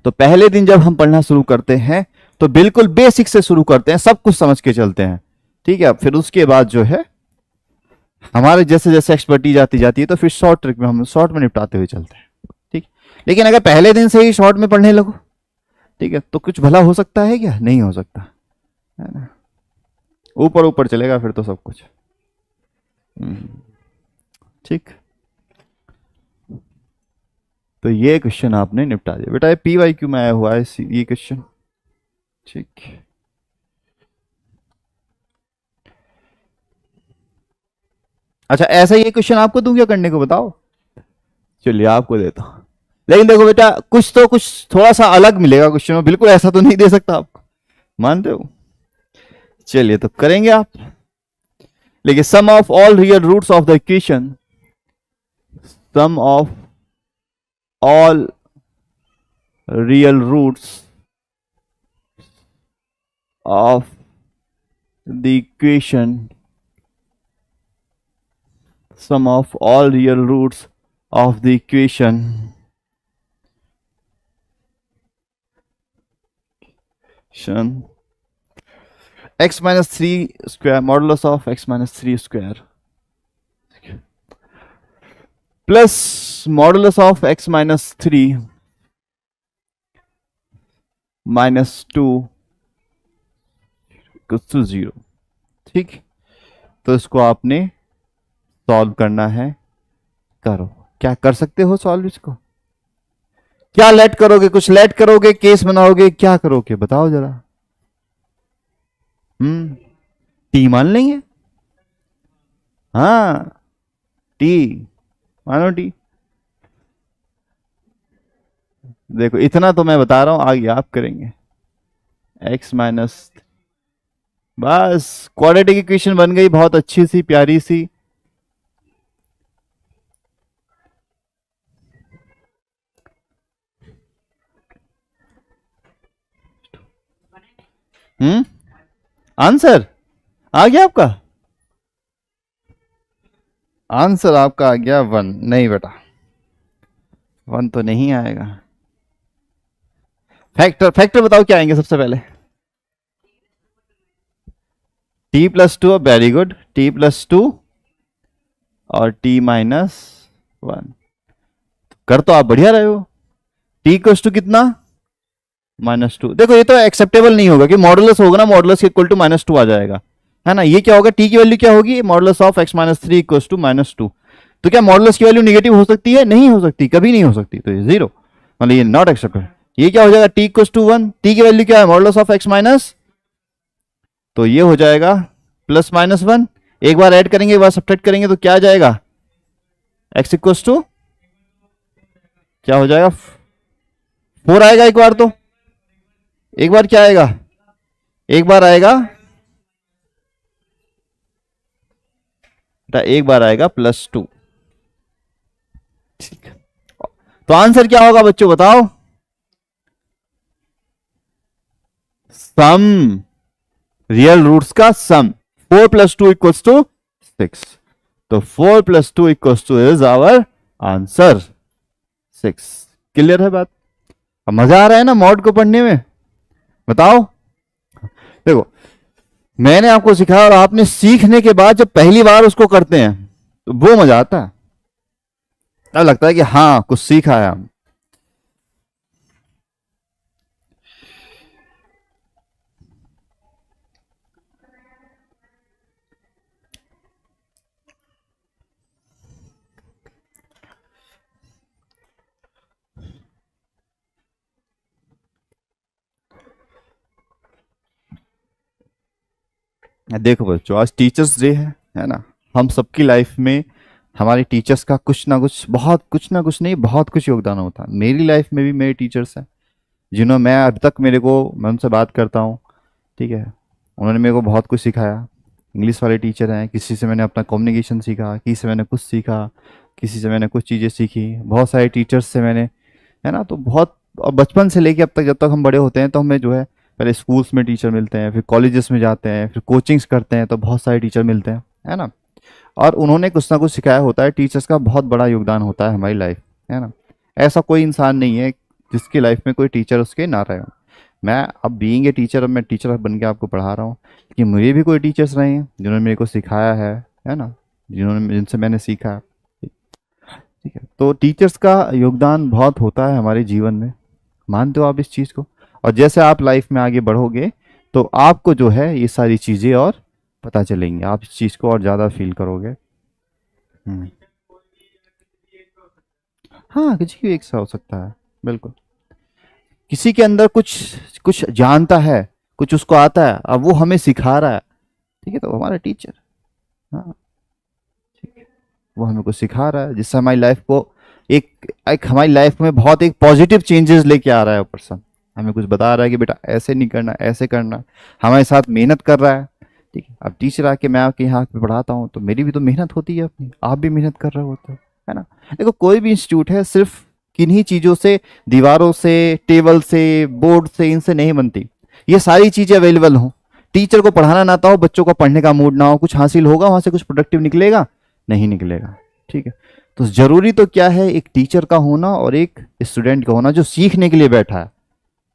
तो पहले दिन जब हम पढ़ना शुरू करते हैं तो बिल्कुल बेसिक से शुरू करते हैं, सब कुछ समझ के चलते हैं, ठीक है। फिर उसके बाद जो है हमारे जैसे जैसे एक्सपर्टीज आती जाती है तो फिर शॉर्ट ट्रिक में हम शॉर्ट में निपटाते हुए चलते हैं, ठीक। लेकिन अगर पहले दिन से ही शॉर्ट में पढ़ने लगो, ठीक है, तो कुछ भला हो सकता है क्या? नहीं हो सकता, है ना। ऊपर ऊपर चलेगा फिर तो सब कुछ, ठीक। तो ये क्वेश्चन आपने निपटा दिया बेटा, ये PYQ में आया हुआ है ये क्वेश्चन, ठीक। अच्छा, ऐसा ये क्वेश्चन आपको दूं क्या करने को? बताओ। चलिए आपको देता हूं, लेकिन देखो बेटा कुछ तो कुछ थोड़ा सा अलग मिलेगा क्वेश्चन में, बिल्कुल ऐसा तो नहीं दे सकता आपको, मानते हो? चलिए तो करेंगे आप। लेकिन sum of all real roots of the equation, sum of all real roots of the equation, sum of all real roots of the equation x minus 3 square modulus of x minus 3 square plus modulus of x minus 3 minus 2 equals to 0, ठीक। तो इसको आपने solve करना है, करो। क्या कर सकते हो सॉल्व इसको? क्या लेट करोगे, कुछ लेट करोगे, केस बनाओगे, क्या करोगे बताओ जरा। टी मान लेंगे, हाँ टी मानो टी। देखो इतना तो मैं बता रहा हूं, आगे आप करेंगे। एक्स माइनस, बस क्वाड्रेटिक इक्वेशन बन गई, बहुत अच्छी सी प्यारी सी। आंसर आ गया आपका, आंसर आपका आ गया 1। नहीं बेटा 1 तो नहीं आएगा। फैक्टर, फैक्टर बताओ क्या आएंगे सबसे पहले। t+2, वेरी गुड, t+2 और t-1। कर तो आप बढ़िया रहे हो। t कितना, -2। देखो ये तो एक्सेप्टेबल नहीं होगा कि मॉडुलस होगा ना, मॉडुलस इक्वल टू -2 आ जाएगा, है ना। ये क्या होगा, t की वैल्यू क्या होगी, modulus of x-3 equal to -2। तो क्या मॉडुलस की वैल्यू निगेटिव हो सकती है, नहीं हो सकती, कभी नहीं हो सकती, तो ये 0, मतलब ये नॉट एक्सेप्टेबल। ये क्या हो जाएगा, t इक्वल टू 1, t की वैल्यू क्या है, मॉडुलस ऑफ x-, तो ये हो जाएगा +-1। एक बार ऐड करेंगे, एक बार सब्ट्रैक्ट करेंगे, तो क्या आ जाएगा, x इक्वल टू क्या हो जाएगा, 4 आएगा एक बार, तो एक बार क्या आएगा, एक बार आएगा, एक बार आएगा +2। ठीक है, तो आंसर क्या होगा बच्चों बताओ, सम, रियल रूट्स का सम। 4 + 2 = 6, तो 4 + 2 = 2 इज आवर आंसर 6। क्लियर है बात। अब मजा आ रहा है ना मॉड को पढ़ने में, बताओ। देखो मैंने आपको सिखाया और आपने सीखने के बाद जब पहली बार उसको करते हैं तो वो मजा आता है, तब लगता है कि हाँ कुछ सीखा है हम। देखो बच्चों आज टीचर्स डे है ना। हम सबकी लाइफ में हमारे टीचर्स का कुछ ना कुछ, बहुत कुछ ना कुछ नहीं, बहुत कुछ योगदान होता है। मेरी लाइफ में भी मेरे टीचर्स हैं जिन्होंने, मैं अब तक मैं उनसे बात करता हूँ, ठीक है। उन्होंने मेरे को बहुत कुछ सिखाया। इंग्लिश वाले टीचर हैं, किसी से मैंने अपना कम्युनिकेशन सीखा, किसी से मैंने कुछ सीखा, किसी से मैंने कुछ चीज़ें सीखी। बहुत सारे टीचर्स से मैंने, है ना, तो बहुत, और बचपन से लेके अब तक, जब तक हम बड़े होते हैं तो हमें जो है पहले स्कूल्स में टीचर मिलते हैं, फिर कॉलेजेस में जाते हैं, फिर कोचिंग्स करते हैं तो बहुत सारे टीचर मिलते हैं, है ना। और उन्होंने कुछ ना कुछ सिखाया होता है। टीचर्स का बहुत बड़ा योगदान होता है हमारी लाइफ, है ना। ऐसा कोई इंसान नहीं है जिसकी लाइफ में कोई टीचर उसके ना रहे हो। मैं अब बीइंग ए टीचर, अब मैं टीचर बन के आपको पढ़ा रहा हूँ कि मुझे भी कोई टीचर्स रहे हैं जिन्होंने मेरे को सिखाया है ना, जिनसे मैंने सीखा। ठीक है, तो टीचर्स का योगदान बहुत होता है हमारे जीवन में, मानते हो आप इस चीज़ को। और जैसे आप लाइफ में आगे बढ़ोगे तो आपको जो है ये सारी चीज़ें और पता चलेंगी, आप इस चीज़ को और ज़्यादा फील करोगे। हम्म। हाँ किसी की एक सा हो सकता है, बिल्कुल। किसी के अंदर कुछ कुछ जानता है, कुछ उसको आता है, अब वो हमें सिखा रहा है, ठीक है, तो हमारा टीचर, हाँ ठीक है, वो हमें कुछ सिखा रहा है जिससे हमारी लाइफ को एक हमारी लाइफ में बहुत एक पॉजिटिव चेंजेस लेके आ रहा है वो पर्सन। हमें कुछ बता रहा है कि बेटा ऐसे नहीं करना, ऐसे करना, हमारे साथ मेहनत कर रहा है, ठीक है। अब टीचर आके मैं आपके यहाँ पे पढ़ाता हूँ तो मेरी भी तो मेहनत होती है अपनी, आप भी मेहनत कर रहे होते हो, है ना। देखो कोई भी इंस्टीट्यूट है सिर्फ किन्हीं चीज़ों से, दीवारों से, टेबल से, बोर्ड से, इनसे नहीं बनती। ये सारी चीज़ें अवेलेबल हों, टीचर को पढ़ाना ना आता हो, बच्चों को पढ़ने का मूड ना हो, कुछ हासिल होगा वहाँ से, कुछ प्रोडक्टिव निकलेगा, नहीं निकलेगा, ठीक है। तो जरूरी तो क्या है, एक टीचर का होना और एक स्टूडेंट का होना जो सीखने के लिए बैठा है,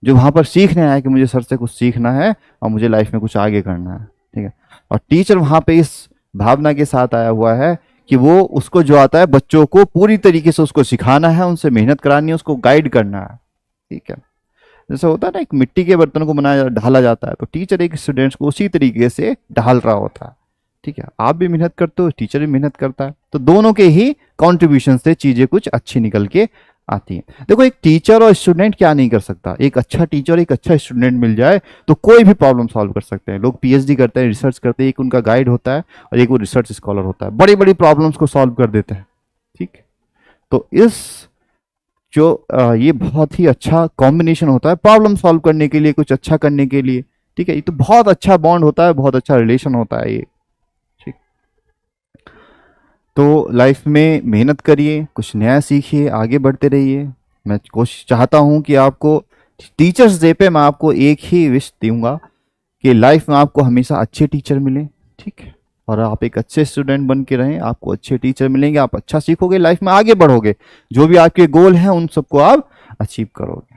जो वहाँ पर सीखने आया कि मुझे सर से कुछ सीखना है और मुझे लाइफ में कुछ आगे करना है, ठीक है। और टीचर वहाँ पे इस भावना के साथ आया हुआ है कि वो उसको जो आता है बच्चों को पूरी तरीके से उसको सिखाना है, उनसे मेहनत करानी है, उसको गाइड करना है, ठीक है। जैसे होता है ना एक मिट्टी के बर्तन को बनाया ढाला जाता है, तो टीचर एक स्टूडेंट्स को उसी तरीके से ढाल रहा होता है, ठीक है। आप भी मेहनत करते हो, टीचर भी मेहनत करता है, तो दोनों के ही कॉन्ट्रीब्यूशन से चीज़ें कुछ अच्छी निकल के आती है। देखो एक टीचर और स्टूडेंट क्या नहीं कर सकता, एक अच्छा टीचर और एक अच्छा स्टूडेंट मिल जाए तो कोई भी प्रॉब्लम सॉल्व कर सकते हैं। लोग पीएचडी करते हैं, रिसर्च करते हैं, एक उनका गाइड होता है और एक वो रिसर्च स्कॉलर होता है, बड़ी बड़ी प्रॉब्लम्स को सॉल्व कर देते हैं। ठीक, तो इस जो ये बहुत ही अच्छा कॉम्बिनेशन होता है प्रॉब्लम सॉल्व करने के लिए, कुछ अच्छा करने के लिए। ठीक है, ये तो बहुत अच्छा बॉन्ड होता है, बहुत अच्छा रिलेशन होता है ये। ठीक, तो लाइफ में मेहनत करिए, कुछ नया सीखिए, आगे बढ़ते रहिए। मैं कोशिश चाहता हूं कि आपको टीचर्स डे पे मैं आपको एक ही विश दूंगा कि लाइफ में आपको हमेशा अच्छे टीचर मिले। ठीक है, और आप एक अच्छे स्टूडेंट बन के रहें, आपको अच्छे टीचर मिलेंगे, आप अच्छा सीखोगे, लाइफ में आगे बढ़ोगे, जो भी आपके गोल हैं उन सबको आप अचीव करोगे।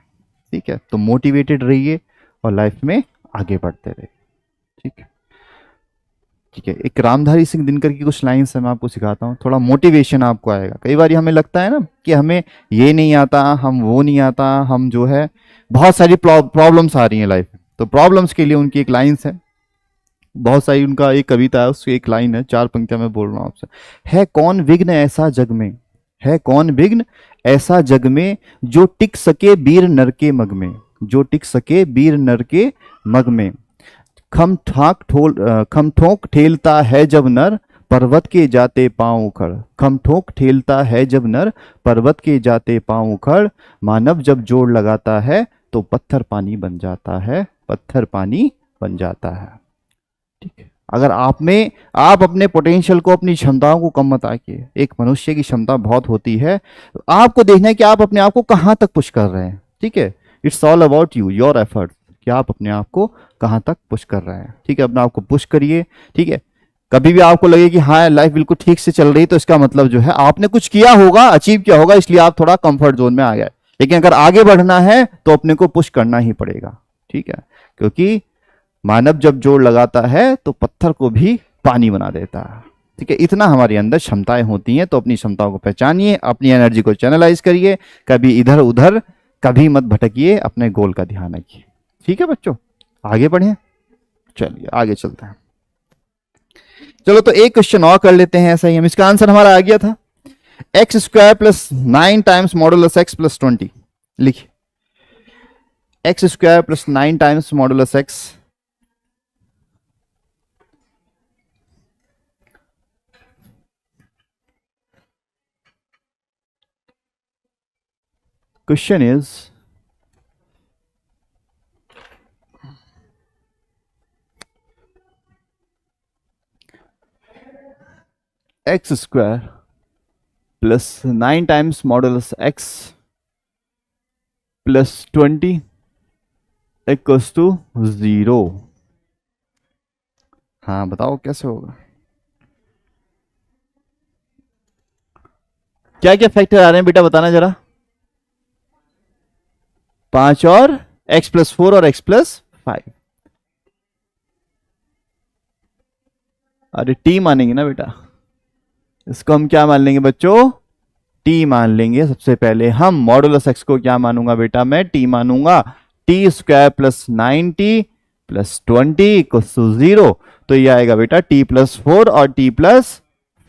ठीक है, तो मोटिवेटेड रहिए और लाइफ में आगे बढ़ते रहिए। ठीक है, ठीक है, एक रामधारी सिंह दिनकर की कुछ लाइन्स है, मैं आपको सिखाता हूँ, थोड़ा मोटिवेशन आपको आएगा। कई बार हमें लगता है ना कि हमें ये नहीं आता, हम वो नहीं आता, हम जो है बहुत सारी प्रॉब्लम्स आ रही हैं लाइफ में, तो प्रॉब्लम्स के लिए उनकी एक लाइन्स है, बहुत सारी, उनका एक कविता है, उसकी एक लाइन है, 4 पंक्तियां मैं बोल रहा हूँ आपसे। है कौन विघ्न ऐसा जग में, है कौन विघ्न ऐसा जग में, जो टिक सके वीर नर के मग में, जो टिक सके वीर नर के मग में। खम ठोक ठेलता है जब नर, पर्वत के जाते पांव उखड़। खम ठोक ठेलता है जब नर, पर्वत के जाते पांव उखड़। मानव जब जोड़ लगाता है तो पत्थर पानी बन जाता है, पत्थर पानी बन जाता है। ठीक है, अगर आप अपने पोटेंशियल को, अपनी क्षमताओं को कम मत आकिए। एक मनुष्य की क्षमता बहुत होती है, आपको देखना है कि आप अपने आप को कहां तक पुश कर रहे हैं। ठीक है, it's all about you, your effort, कि आप अपने आप को कहां तक पुश कर रहे हैं। ठीक है, अपने आप को पुश करिए। ठीक है, कभी भी आपको लगे कि हाँ लाइफ बिल्कुल ठीक से चल रही, तो इसका मतलब जो है आपने कुछ किया होगा, अचीव किया होगा, इसलिए आप थोड़ा कंफर्ट जोन में आ गए। लेकिन अगर आगे बढ़ना है तो अपने को पुश करना ही पड़ेगा। ठीक है, क्योंकि मानव जब जोर लगाता है तो पत्थर को भी पानी बना देता है। ठीक है, इतना हमारे अंदर क्षमताएं होती हैं, तो अपनी क्षमताओं को पहचानिए, अपनी एनर्जी को चैनलाइज करिए, कभी इधर उधर कभी मत भटकिए, अपने गोल का ध्यान रखिए। ठीक है बच्चों, आगे बढ़े, चलिए आगे चलते हैं। चलो तो एक क्वेश्चन और कर लेते हैं ऐसा ही हम, इसका आंसर हमारा आ गया था x square plus 9 times modulus x plus 20। लिखिए, x square plus 9 times modulus x. Question is x square plus 9 times modulus x plus 20 equals to 0। हाँ बताओ कैसे होगा, क्या क्या फैक्टर आ रहे हैं बेटा, बताना जरा। 5 और x प्लस 4 और x प्लस 5। अरे t मानेंगे ना बेटा, इसको हम क्या मान लेंगे बच्चों, t मान लेंगे। सबसे पहले हम मॉडुलस x को क्या मानूंगा बेटा, मैं t मानूंगा। T square plus 9t plus 20 equals to 0। तो ये आएगा बेटा t प्लस 4 और t प्लस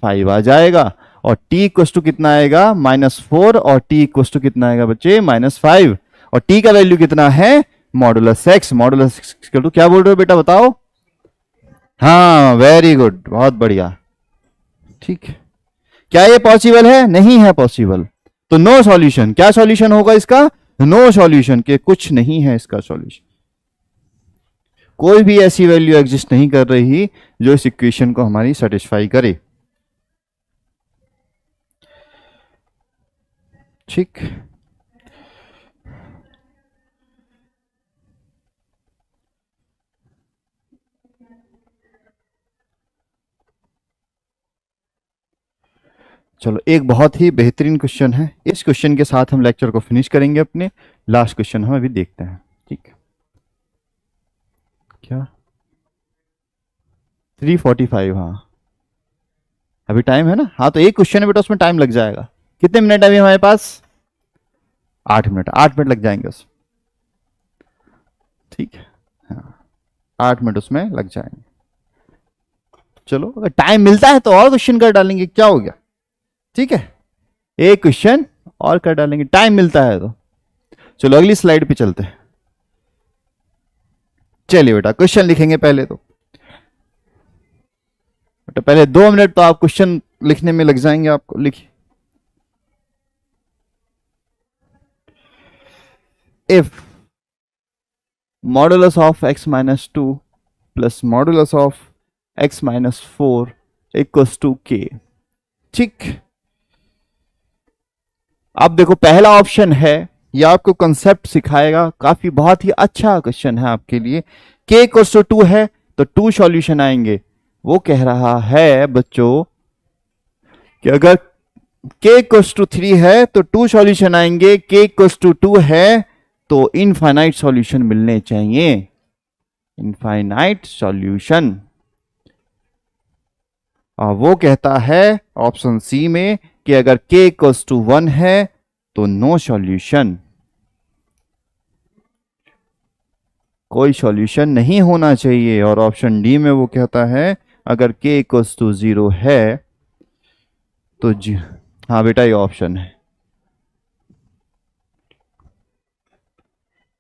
5 आ जाएगा। और t इक्वल्स टू कितना आएगा, -4, और t इक्वल्स टू कितना आएगा बच्चे, -5। और t का वैल्यू कितना है, मॉडुलस x। मॉडुलस x टू क्या बोल रहे हो बेटा, बताओ। हाँ वेरी गुड, बहुत बढ़िया। ठीक है, क्या ये पॉसिबल है, नहीं है पॉसिबल, तो नो सॉल्यूशन। क्या सॉल्यूशन होगा इसका, नो सॉल्यूशन, के कुछ नहीं है इसका सॉल्यूशन। कोई भी ऐसी वैल्यू एग्जिस्ट नहीं कर रही जो इस इक्वेशन को हमारी सेटिस्फाई करे। ठीक, चलो एक बहुत ही बेहतरीन क्वेश्चन है, इस क्वेश्चन के साथ हम लेक्चर को फिनिश करेंगे। अपने लास्ट क्वेश्चन हम अभी देखते हैं। ठीक, क्या 3:45, हाँ अभी टाइम है ना। हाँ तो एक क्वेश्चन है बेटा, उसमें टाइम लग जाएगा। कितने मिनट अभी हमारे पास, 8 मिनट, 8 मिनट लग जाएंगे उसमें। ठीक है, हाँ 8 मिनट उसमें लग जाएंगे। चलो अगर टाइम मिलता है तो और क्वेश्चन कर डालेंगे, क्या हो गया। ठीक है, एक क्वेश्चन और कर डालेंगे, टाइम मिलता है तो। चलो अगली स्लाइड पे चलते हैं। चलिए बेटा क्वेश्चन लिखेंगे पहले तो। बेटा पहले 2 मिनट तो आप क्वेश्चन लिखने में लग जाएंगे आपको। लिखिए, if modulus of x minus 2 plus modulus of x minus 4 equals to k। ठीक, अब देखो पहला ऑप्शन है, ये आपको कंसेप्ट सिखाएगा, काफी बहुत ही अच्छा क्वेश्चन है आपके लिए। k इक्वल्स टू 2 है तो 2 सॉल्यूशन आएंगे। वो कह रहा है बच्चों कि अगर k इक्वल्स टू 3 है तो 2 सॉल्यूशन आएंगे, k इक्वल्स टू 2 है तो इनफाइनाइट सॉल्यूशन मिलने चाहिए, इनफाइनाइट सॉल्यूशन। और वो कहता है ऑप्शन सी में कि अगर k इक्वल्स टू 1 है तो नो सॉल्यूशन, कोई सॉल्यूशन नहीं होना चाहिए। और ऑप्शन डी में वो कहता है अगर k इक्वल्स टू 0 है तो जी हाँ बेटा ये ऑप्शन है।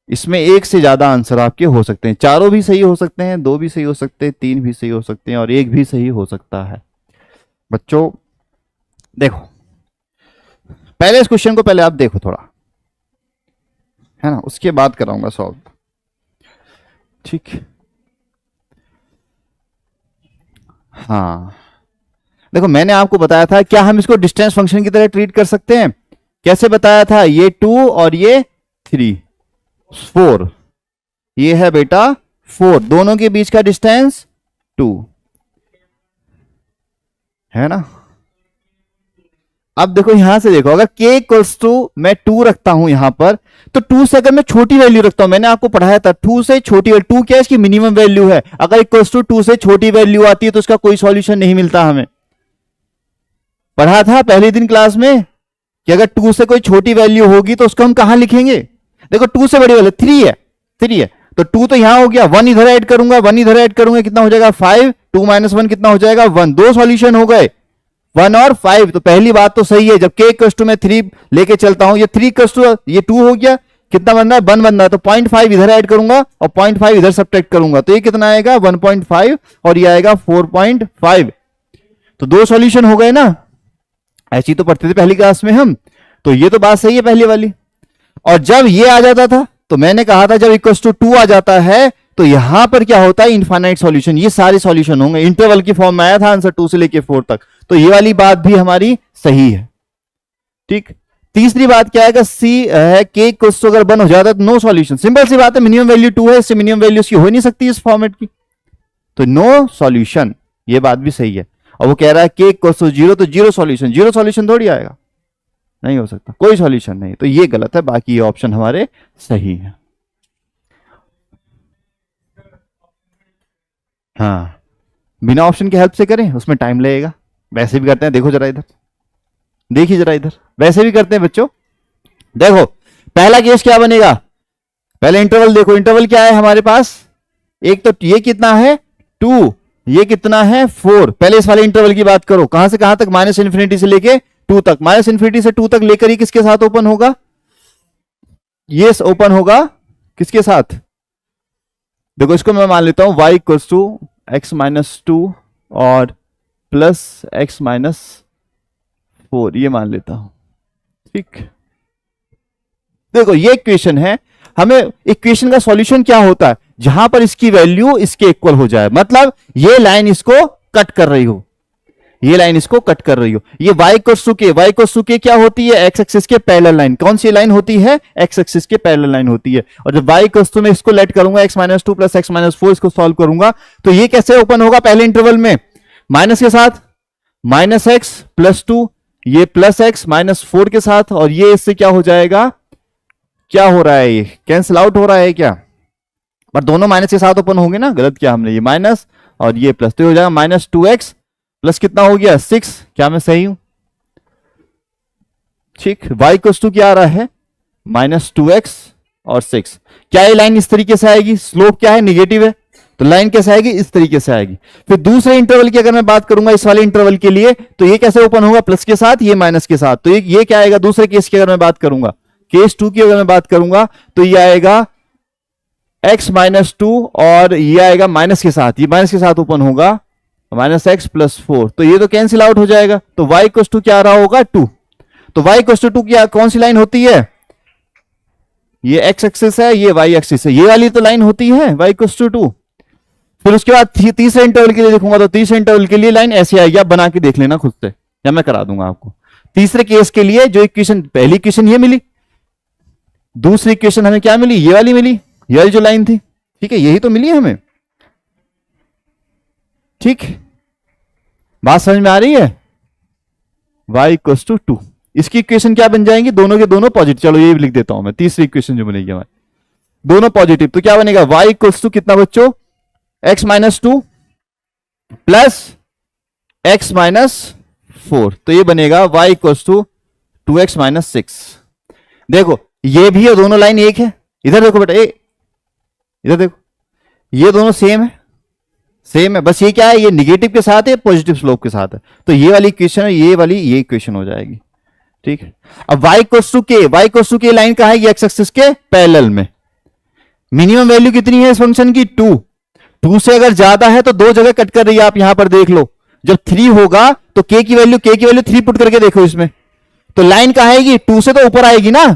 इसमें एक से ज्यादा आंसर आपके हो सकते हैं, चारों भी सही हो सकते हैं, 2 भी सही हो सकते हैं, 3 भी सही हो सकते हैं और 1 भी सही हो सकता है। बच्चों देखो पहले इस क्वेश्चन को पहले आप देखो थोड़ा, है ना, उसके बाद कराऊंगा सॉल्व। ठीक, हाँ देखो मैंने आपको बताया था क्या हम इसको डिस्टेंस फंक्शन की तरह ट्रीट कर सकते हैं। कैसे बताया था, ये 2 और ये 3 4, ये है बेटा 4, दोनों के बीच का डिस्टेंस 2 है ना। अब देखो यहां से देखो, अगर k इक्वल्स टू मैं 2 रखता हूं यहां पर, तो 2 से अगर मैं छोटी वैल्यू रखता हूं, मैंने आपको पढ़ाया था 2 से छोटी वैल्यू, 2 क्या है इसकी मिनिमम वैल्यू है, अगर इक्वल्स टू 2 से छोटी वैल्यू आती है तो उसका कोई सॉल्यूशन नहीं मिलता। हमें पढ़ा था पहले दिन क्लास में कि अगर 2 से कोई छोटी वैल्यू होगी तो उसको हम कहां लिखेंगे। देखो 2 से बड़ी वैल्यू 3 है, 3 है तो 2 तो यहां हो गया, 1 इधर ऐड करूंगा, 1 इधर ऐड करूंगा, कितना हो जाएगा 5, 2 माइनस 1 कितना हो जाएगा 1, 2 सॉल्यूशन हो गए 1 और 5। तो पहली बात तो सही है, जब k इक्वल्स टू मैं 3 लेके चलता हूं, ये 3 इक्वल्स टू ये 2 हो गया, कितना बनना है 1 बनना है, तो 0.5 इधर ऐड करूंगा और 0.5 इधर सब्ट्रैक्ट करूंगा, तो ये कितना आएगा 1.5 और ये आएगा 4.5। तो 2 सॉल्यूशन हो गए ना, ऐसी तो पढ़ते थे पहली क्लास में हम, तो ये तो बात सही है पहली वाली। और जब ये आ जाता था तो मैंने कहा था जब इक्वल्स टू 2 आ जाता है तो यहां पर क्या होता है इनफाइनाइट सॉल्यूशन, ये सारे सॉल्यूशन होंगे, इंटरवल की फॉर्म में आया था आंसर 2 से लेके 4 तक, तो ये वाली बात भी हमारी सही है। ठीक, तीसरी बात क्या है, सी है k इक्वल्स टू अगर 1 हो जाता है तो नो सॉल्यूशन, सिंपल सी बात है, मिनिमम वैल्यू 2 है, इससे मिनिमम वैल्यू इसकी हो नहीं सकती इस फॉर्मेट की, तो नो सॉल्यूशन, ये बात भी सही है। और वो कह रहा है k इक्वल्स टू 0 तो 0 सॉल्यूशन, 0 सॉल्यूशन थोड़ी आएगा, नहीं हो सकता, कोई सॉल्यूशन नहीं, तो ये गलत है, बाकी ये ऑप्शन हमारे सही है। हाँ बिना ऑप्शन के हेल्प से करें उसमें टाइम लगेगा, वैसे भी करते हैं, देखो जरा इधर, देखिए जरा इधर, वैसे भी करते हैं बच्चों। देखो पहला केस क्या बनेगा, पहले इंटरवल देखो, इंटरवल क्या है हमारे पास, एक तो ये कितना है 2, ये कितना है 4। पहले इस वाले इंटरवल की बात करो, कहां से कहां तक, माइनस इन्फिनिटी से लेके 2 तक, माइनस इन्फिनिटी से 2 तक लेकर ही किसके साथ ओपन होगा, ये ओपन होगा किसके साथ, देखो इसको मैं मान लेता हूं y equals to x minus 2 और प्लस एक्स माइनस 4, ये मान लेता हूं। ठीक, देखो ये इक्वेशन है, हमें इक्वेशन का सॉल्यूशन क्या होता है, जहां पर इसकी वैल्यू इसके इक्वल हो जाए, मतलब ये लाइन इसको कट कर रही हो, ये लाइन इसको कट कर रही हो, ये y equals to k, y equals to k क्या होती है, x एक्सिस के पैरेलल लाइन, कौन सी लाइन होती है, x एक्सिस के पैरेलल लाइन होती है। और जब y इक्वल्स टू मैं इसको लेट करूंगा x minus 2 plus x minus 4, इसको सॉल्व करूंगा तो ये कैसे ओपन होगा, पहले इंटरवल में माइनस के साथ माइनस x प्लस 2, ये प्लस x माइनस 4 के साथ, और ये इससे क्या हो जाएगा, क्या हो रहा है, ये कैंसिल आउट हो रहा है क्या, पर दोनों माइनस के साथ ओपन होंगे ना, गलत किया हमने, ये माइनस और ये प्लस, तो हो जाएगा माइनस 2x प्लस कितना हो गया 6, क्या मैं सही हूं, ठीक। y इक्वल्स टू क्या आ रहा है माइनस 2x और 6, क्या ये लाइन इस तरीके से आएगी, स्लोप क्या है नेगेटिव है, तो लाइन कैसे आएगी, इस तरीके से आएगी। फिर दूसरे इंटरवल की अगर मैं बात करूंगा इस वाले इंटरवल के लिए, तो ये कैसे ओपन होगा, प्लस के साथ, ये माइनस के साथ। तो ये क्या आएगा, दूसरे केस की अगर मैं बात करूंगा, केस 2 की अगर मैं बात करूंगा, तो ये आएगा x-2 और ये आएगा माइनस के साथ, ये माइनस के साथ ओपन होगा, -x+4। तो ये तो कैंसिल आउट हो जाएगा। तो y क्या आ रहा होगा, 2। तो y2 क्या कौन सी लाइन होती है, ये x एक्सिस है, ये y एक्सिस है, ये वाली तो लाइन होती है y2। फिर उसके बाद तीसरे इंटरवल के लिए देखूंगा, तो तीसरे इंटरवल के लिए लाइन ऐसे आएगी। आप बना के देख लेना खुद से, या मैं करा दूंगा आपको। तीसरे केस के लिए जो इक्वेशन, पहली इक्वेशन ये मिली, दूसरी इक्वेशन हमें क्या मिली, ये वाली मिली, ये वाली जो लाइन थी, ठीक है, यही तो मिली है हमें। ठीक, बात समझ में आ रही है। y2, इसकी इक्वेशन क्या बन जाएंगी, दोनों के दोनों पॉजिटिव। चलो ये भी लिख देता हूं मैं, तीसरी इक्वेशन जो बनेगी हमारी, दोनों पॉजिटिव। तो क्या बनेगा, y कितना बच्चों, x-2 प्लस x-4। तो ये बनेगा y 2x-6। देखो ये भी है, दोनों लाइन एक है। इधर देखो बेटा, इधर देखो, ये दोनों सेम है, सेम है, बस ये क्या है, ये निगेटिव के साथ है, पॉजिटिव स्लोप के साथ है। तो ये वाली इक्वेशन है, ये वाली ये इक्वेशन हो जाएगी। ठीक है, अब y के लाइन कहां है, ये x एक्सिस के पैरेलल में। मिनिमम वैल्यू कितनी है इस फंक्शन की, 2 से अगर ज्यादा है तो दो जगह कट कर रही है। आप यहां पर देख लो, जब 3 होगा तो k की वैल्यू 3 पुट करके देखो इसमें, तो लाइन कहां आएगी, 2 से तो ऊपर आएगी ना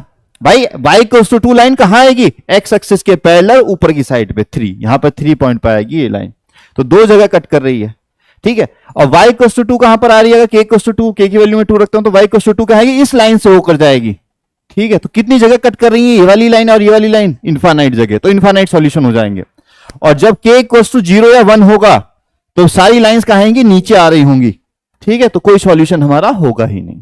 भाई। y2 लाइन कहां आएगी, x एक्सिस के पैरेलल ऊपर की साइड पे 3, यहां पर 3 पॉइंट पर आएगी ये लाइन। तो दो जगह कट कर रही है। ठीक है, और y2 कहां पर आ रही है, अगर k2, k की वैल्यू में 2 रखता हूं तो y2 कहां आएगी, इस लाइन से होकर जाएगी। ठीक है, तो कितनी जगह कट कर रही है, ये वाली लाइन और ये वाली लाइन, इनफाइनाइट जगह, तो इनफाइनाइट सॉल्यूशन हो जाएंगे। और जब k 0 या 1 होगा तो सारी लाइंस कहां आएंगी, नीचे आ रही होंगी। ठीक है, तो कोई सॉल्यूशन हमारा होगा ही नहीं।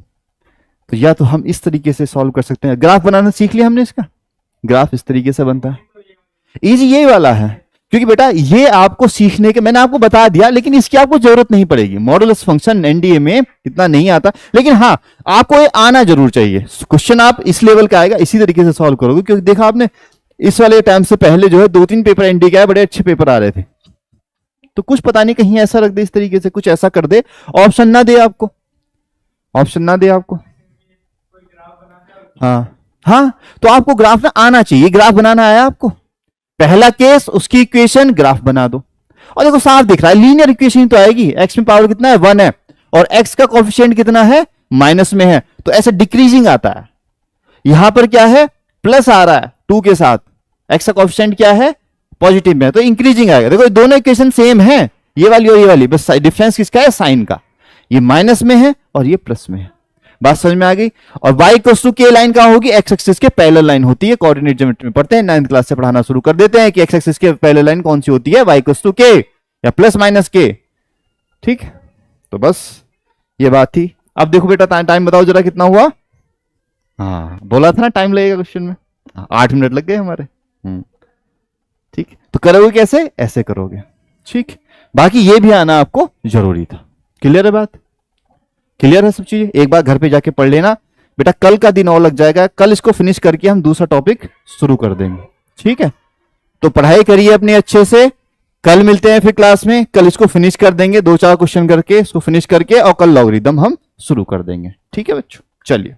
तो या तो हम इस तरीके से सॉल्व कर सकते हैं। ग्राफ बनाना सीख लिया हमने, इसका ग्राफ इस तरीके से बनता है। इजी ये वाला है, क्योंकि बेटा ये आपको सीखने के, मैंने आपको बता दिया, लेकिन इसकी आपको जरूरत नहीं पड़ेगी। मॉडुलस फंक्शन एनडीए में इतना नहीं आता, लेकिन हाँ आपको ये आना जरूर चाहिए। क्वेश्चन आप इस लेवल का आएगा, इसी तरीके से सॉल्व करोगे। क्योंकि देखा आपने इस वाले टाइम से पहले जो है 2-3 पेपर एनडीए के आए, बड़े अच्छे पेपर आ रहे थे। तो कुछ पता नहीं कहीं ऐसा रख दे, इस तरीके से कुछ ऐसा कर दे, ऑप्शन ना दे आपको, ऑप्शन ना दे आपको। हाँ, तो आपको ग्राफ ना आना चाहिए। ग्राफ बनाना आया आपको, पहला केस उसकी इक्वेशन ग्राफ बना दो, और देखो साफ दिख रहा है, लीनियर इक्वेशन तो आएगी। x में पावर कितना है, 1 है, और x का कोएफिशिएंट कितना है, माइनस में है, तो ऐसे डिक्रीजिंग आता है। यहां पर क्या है, प्लस आ रहा है 2 के साथ, x का कोएफिशिएंट क्या है, पॉजिटिव में, तो इंक्रीजिंग आएगा। देखो दोनों इक्वेशन सेम है, ये वाली और ये वाली, बस डिफरेंस किसका है, साइन का। ये माइनस में है और ये प्लस में है। बात समझ में आ गई। और y के लाइन कहां होगी, x एक्सिस के पैरेलल लाइन होती है। कोऑर्डिनेट ज्योमेट्री में पढ़ते हैं, 9th क्लास से पढ़ाना शुरू कर देते हैं कि x एक्सिस के पैरेलल लाइन कौन सी होती है, y के या प्लस माइनस के। ठीक, तो बस ये बात थी। अब देखो बेटा टाइम बताओ जरा कितना हुआ। हाँ बोला था ना टाइम लगेगा क्वेश्चन में, 8 मिनट लग गए हमारे। ठीक, तो करोगे कैसे, ऐसे करोगे। ठीक, बाकी ये भी आना आपको जरूरी था। क्लियर है बात, क्लियर है सब चीजें। एक बार घर पे जाके पढ़ लेना बेटा, कल का दिन और लग जाएगा। कल इसको फिनिश करके हम दूसरा टॉपिक शुरू कर देंगे। ठीक है, तो पढ़ाई करिए अपने अच्छे से। कल मिलते हैं फिर क्लास में, कल इसको फिनिश कर देंगे, 2-4 क्वेश्चन करके इसको फिनिश करके, और कल लॉगरिदम हम शुरू कर देंगे। ठीक है बच्चों, चलिए।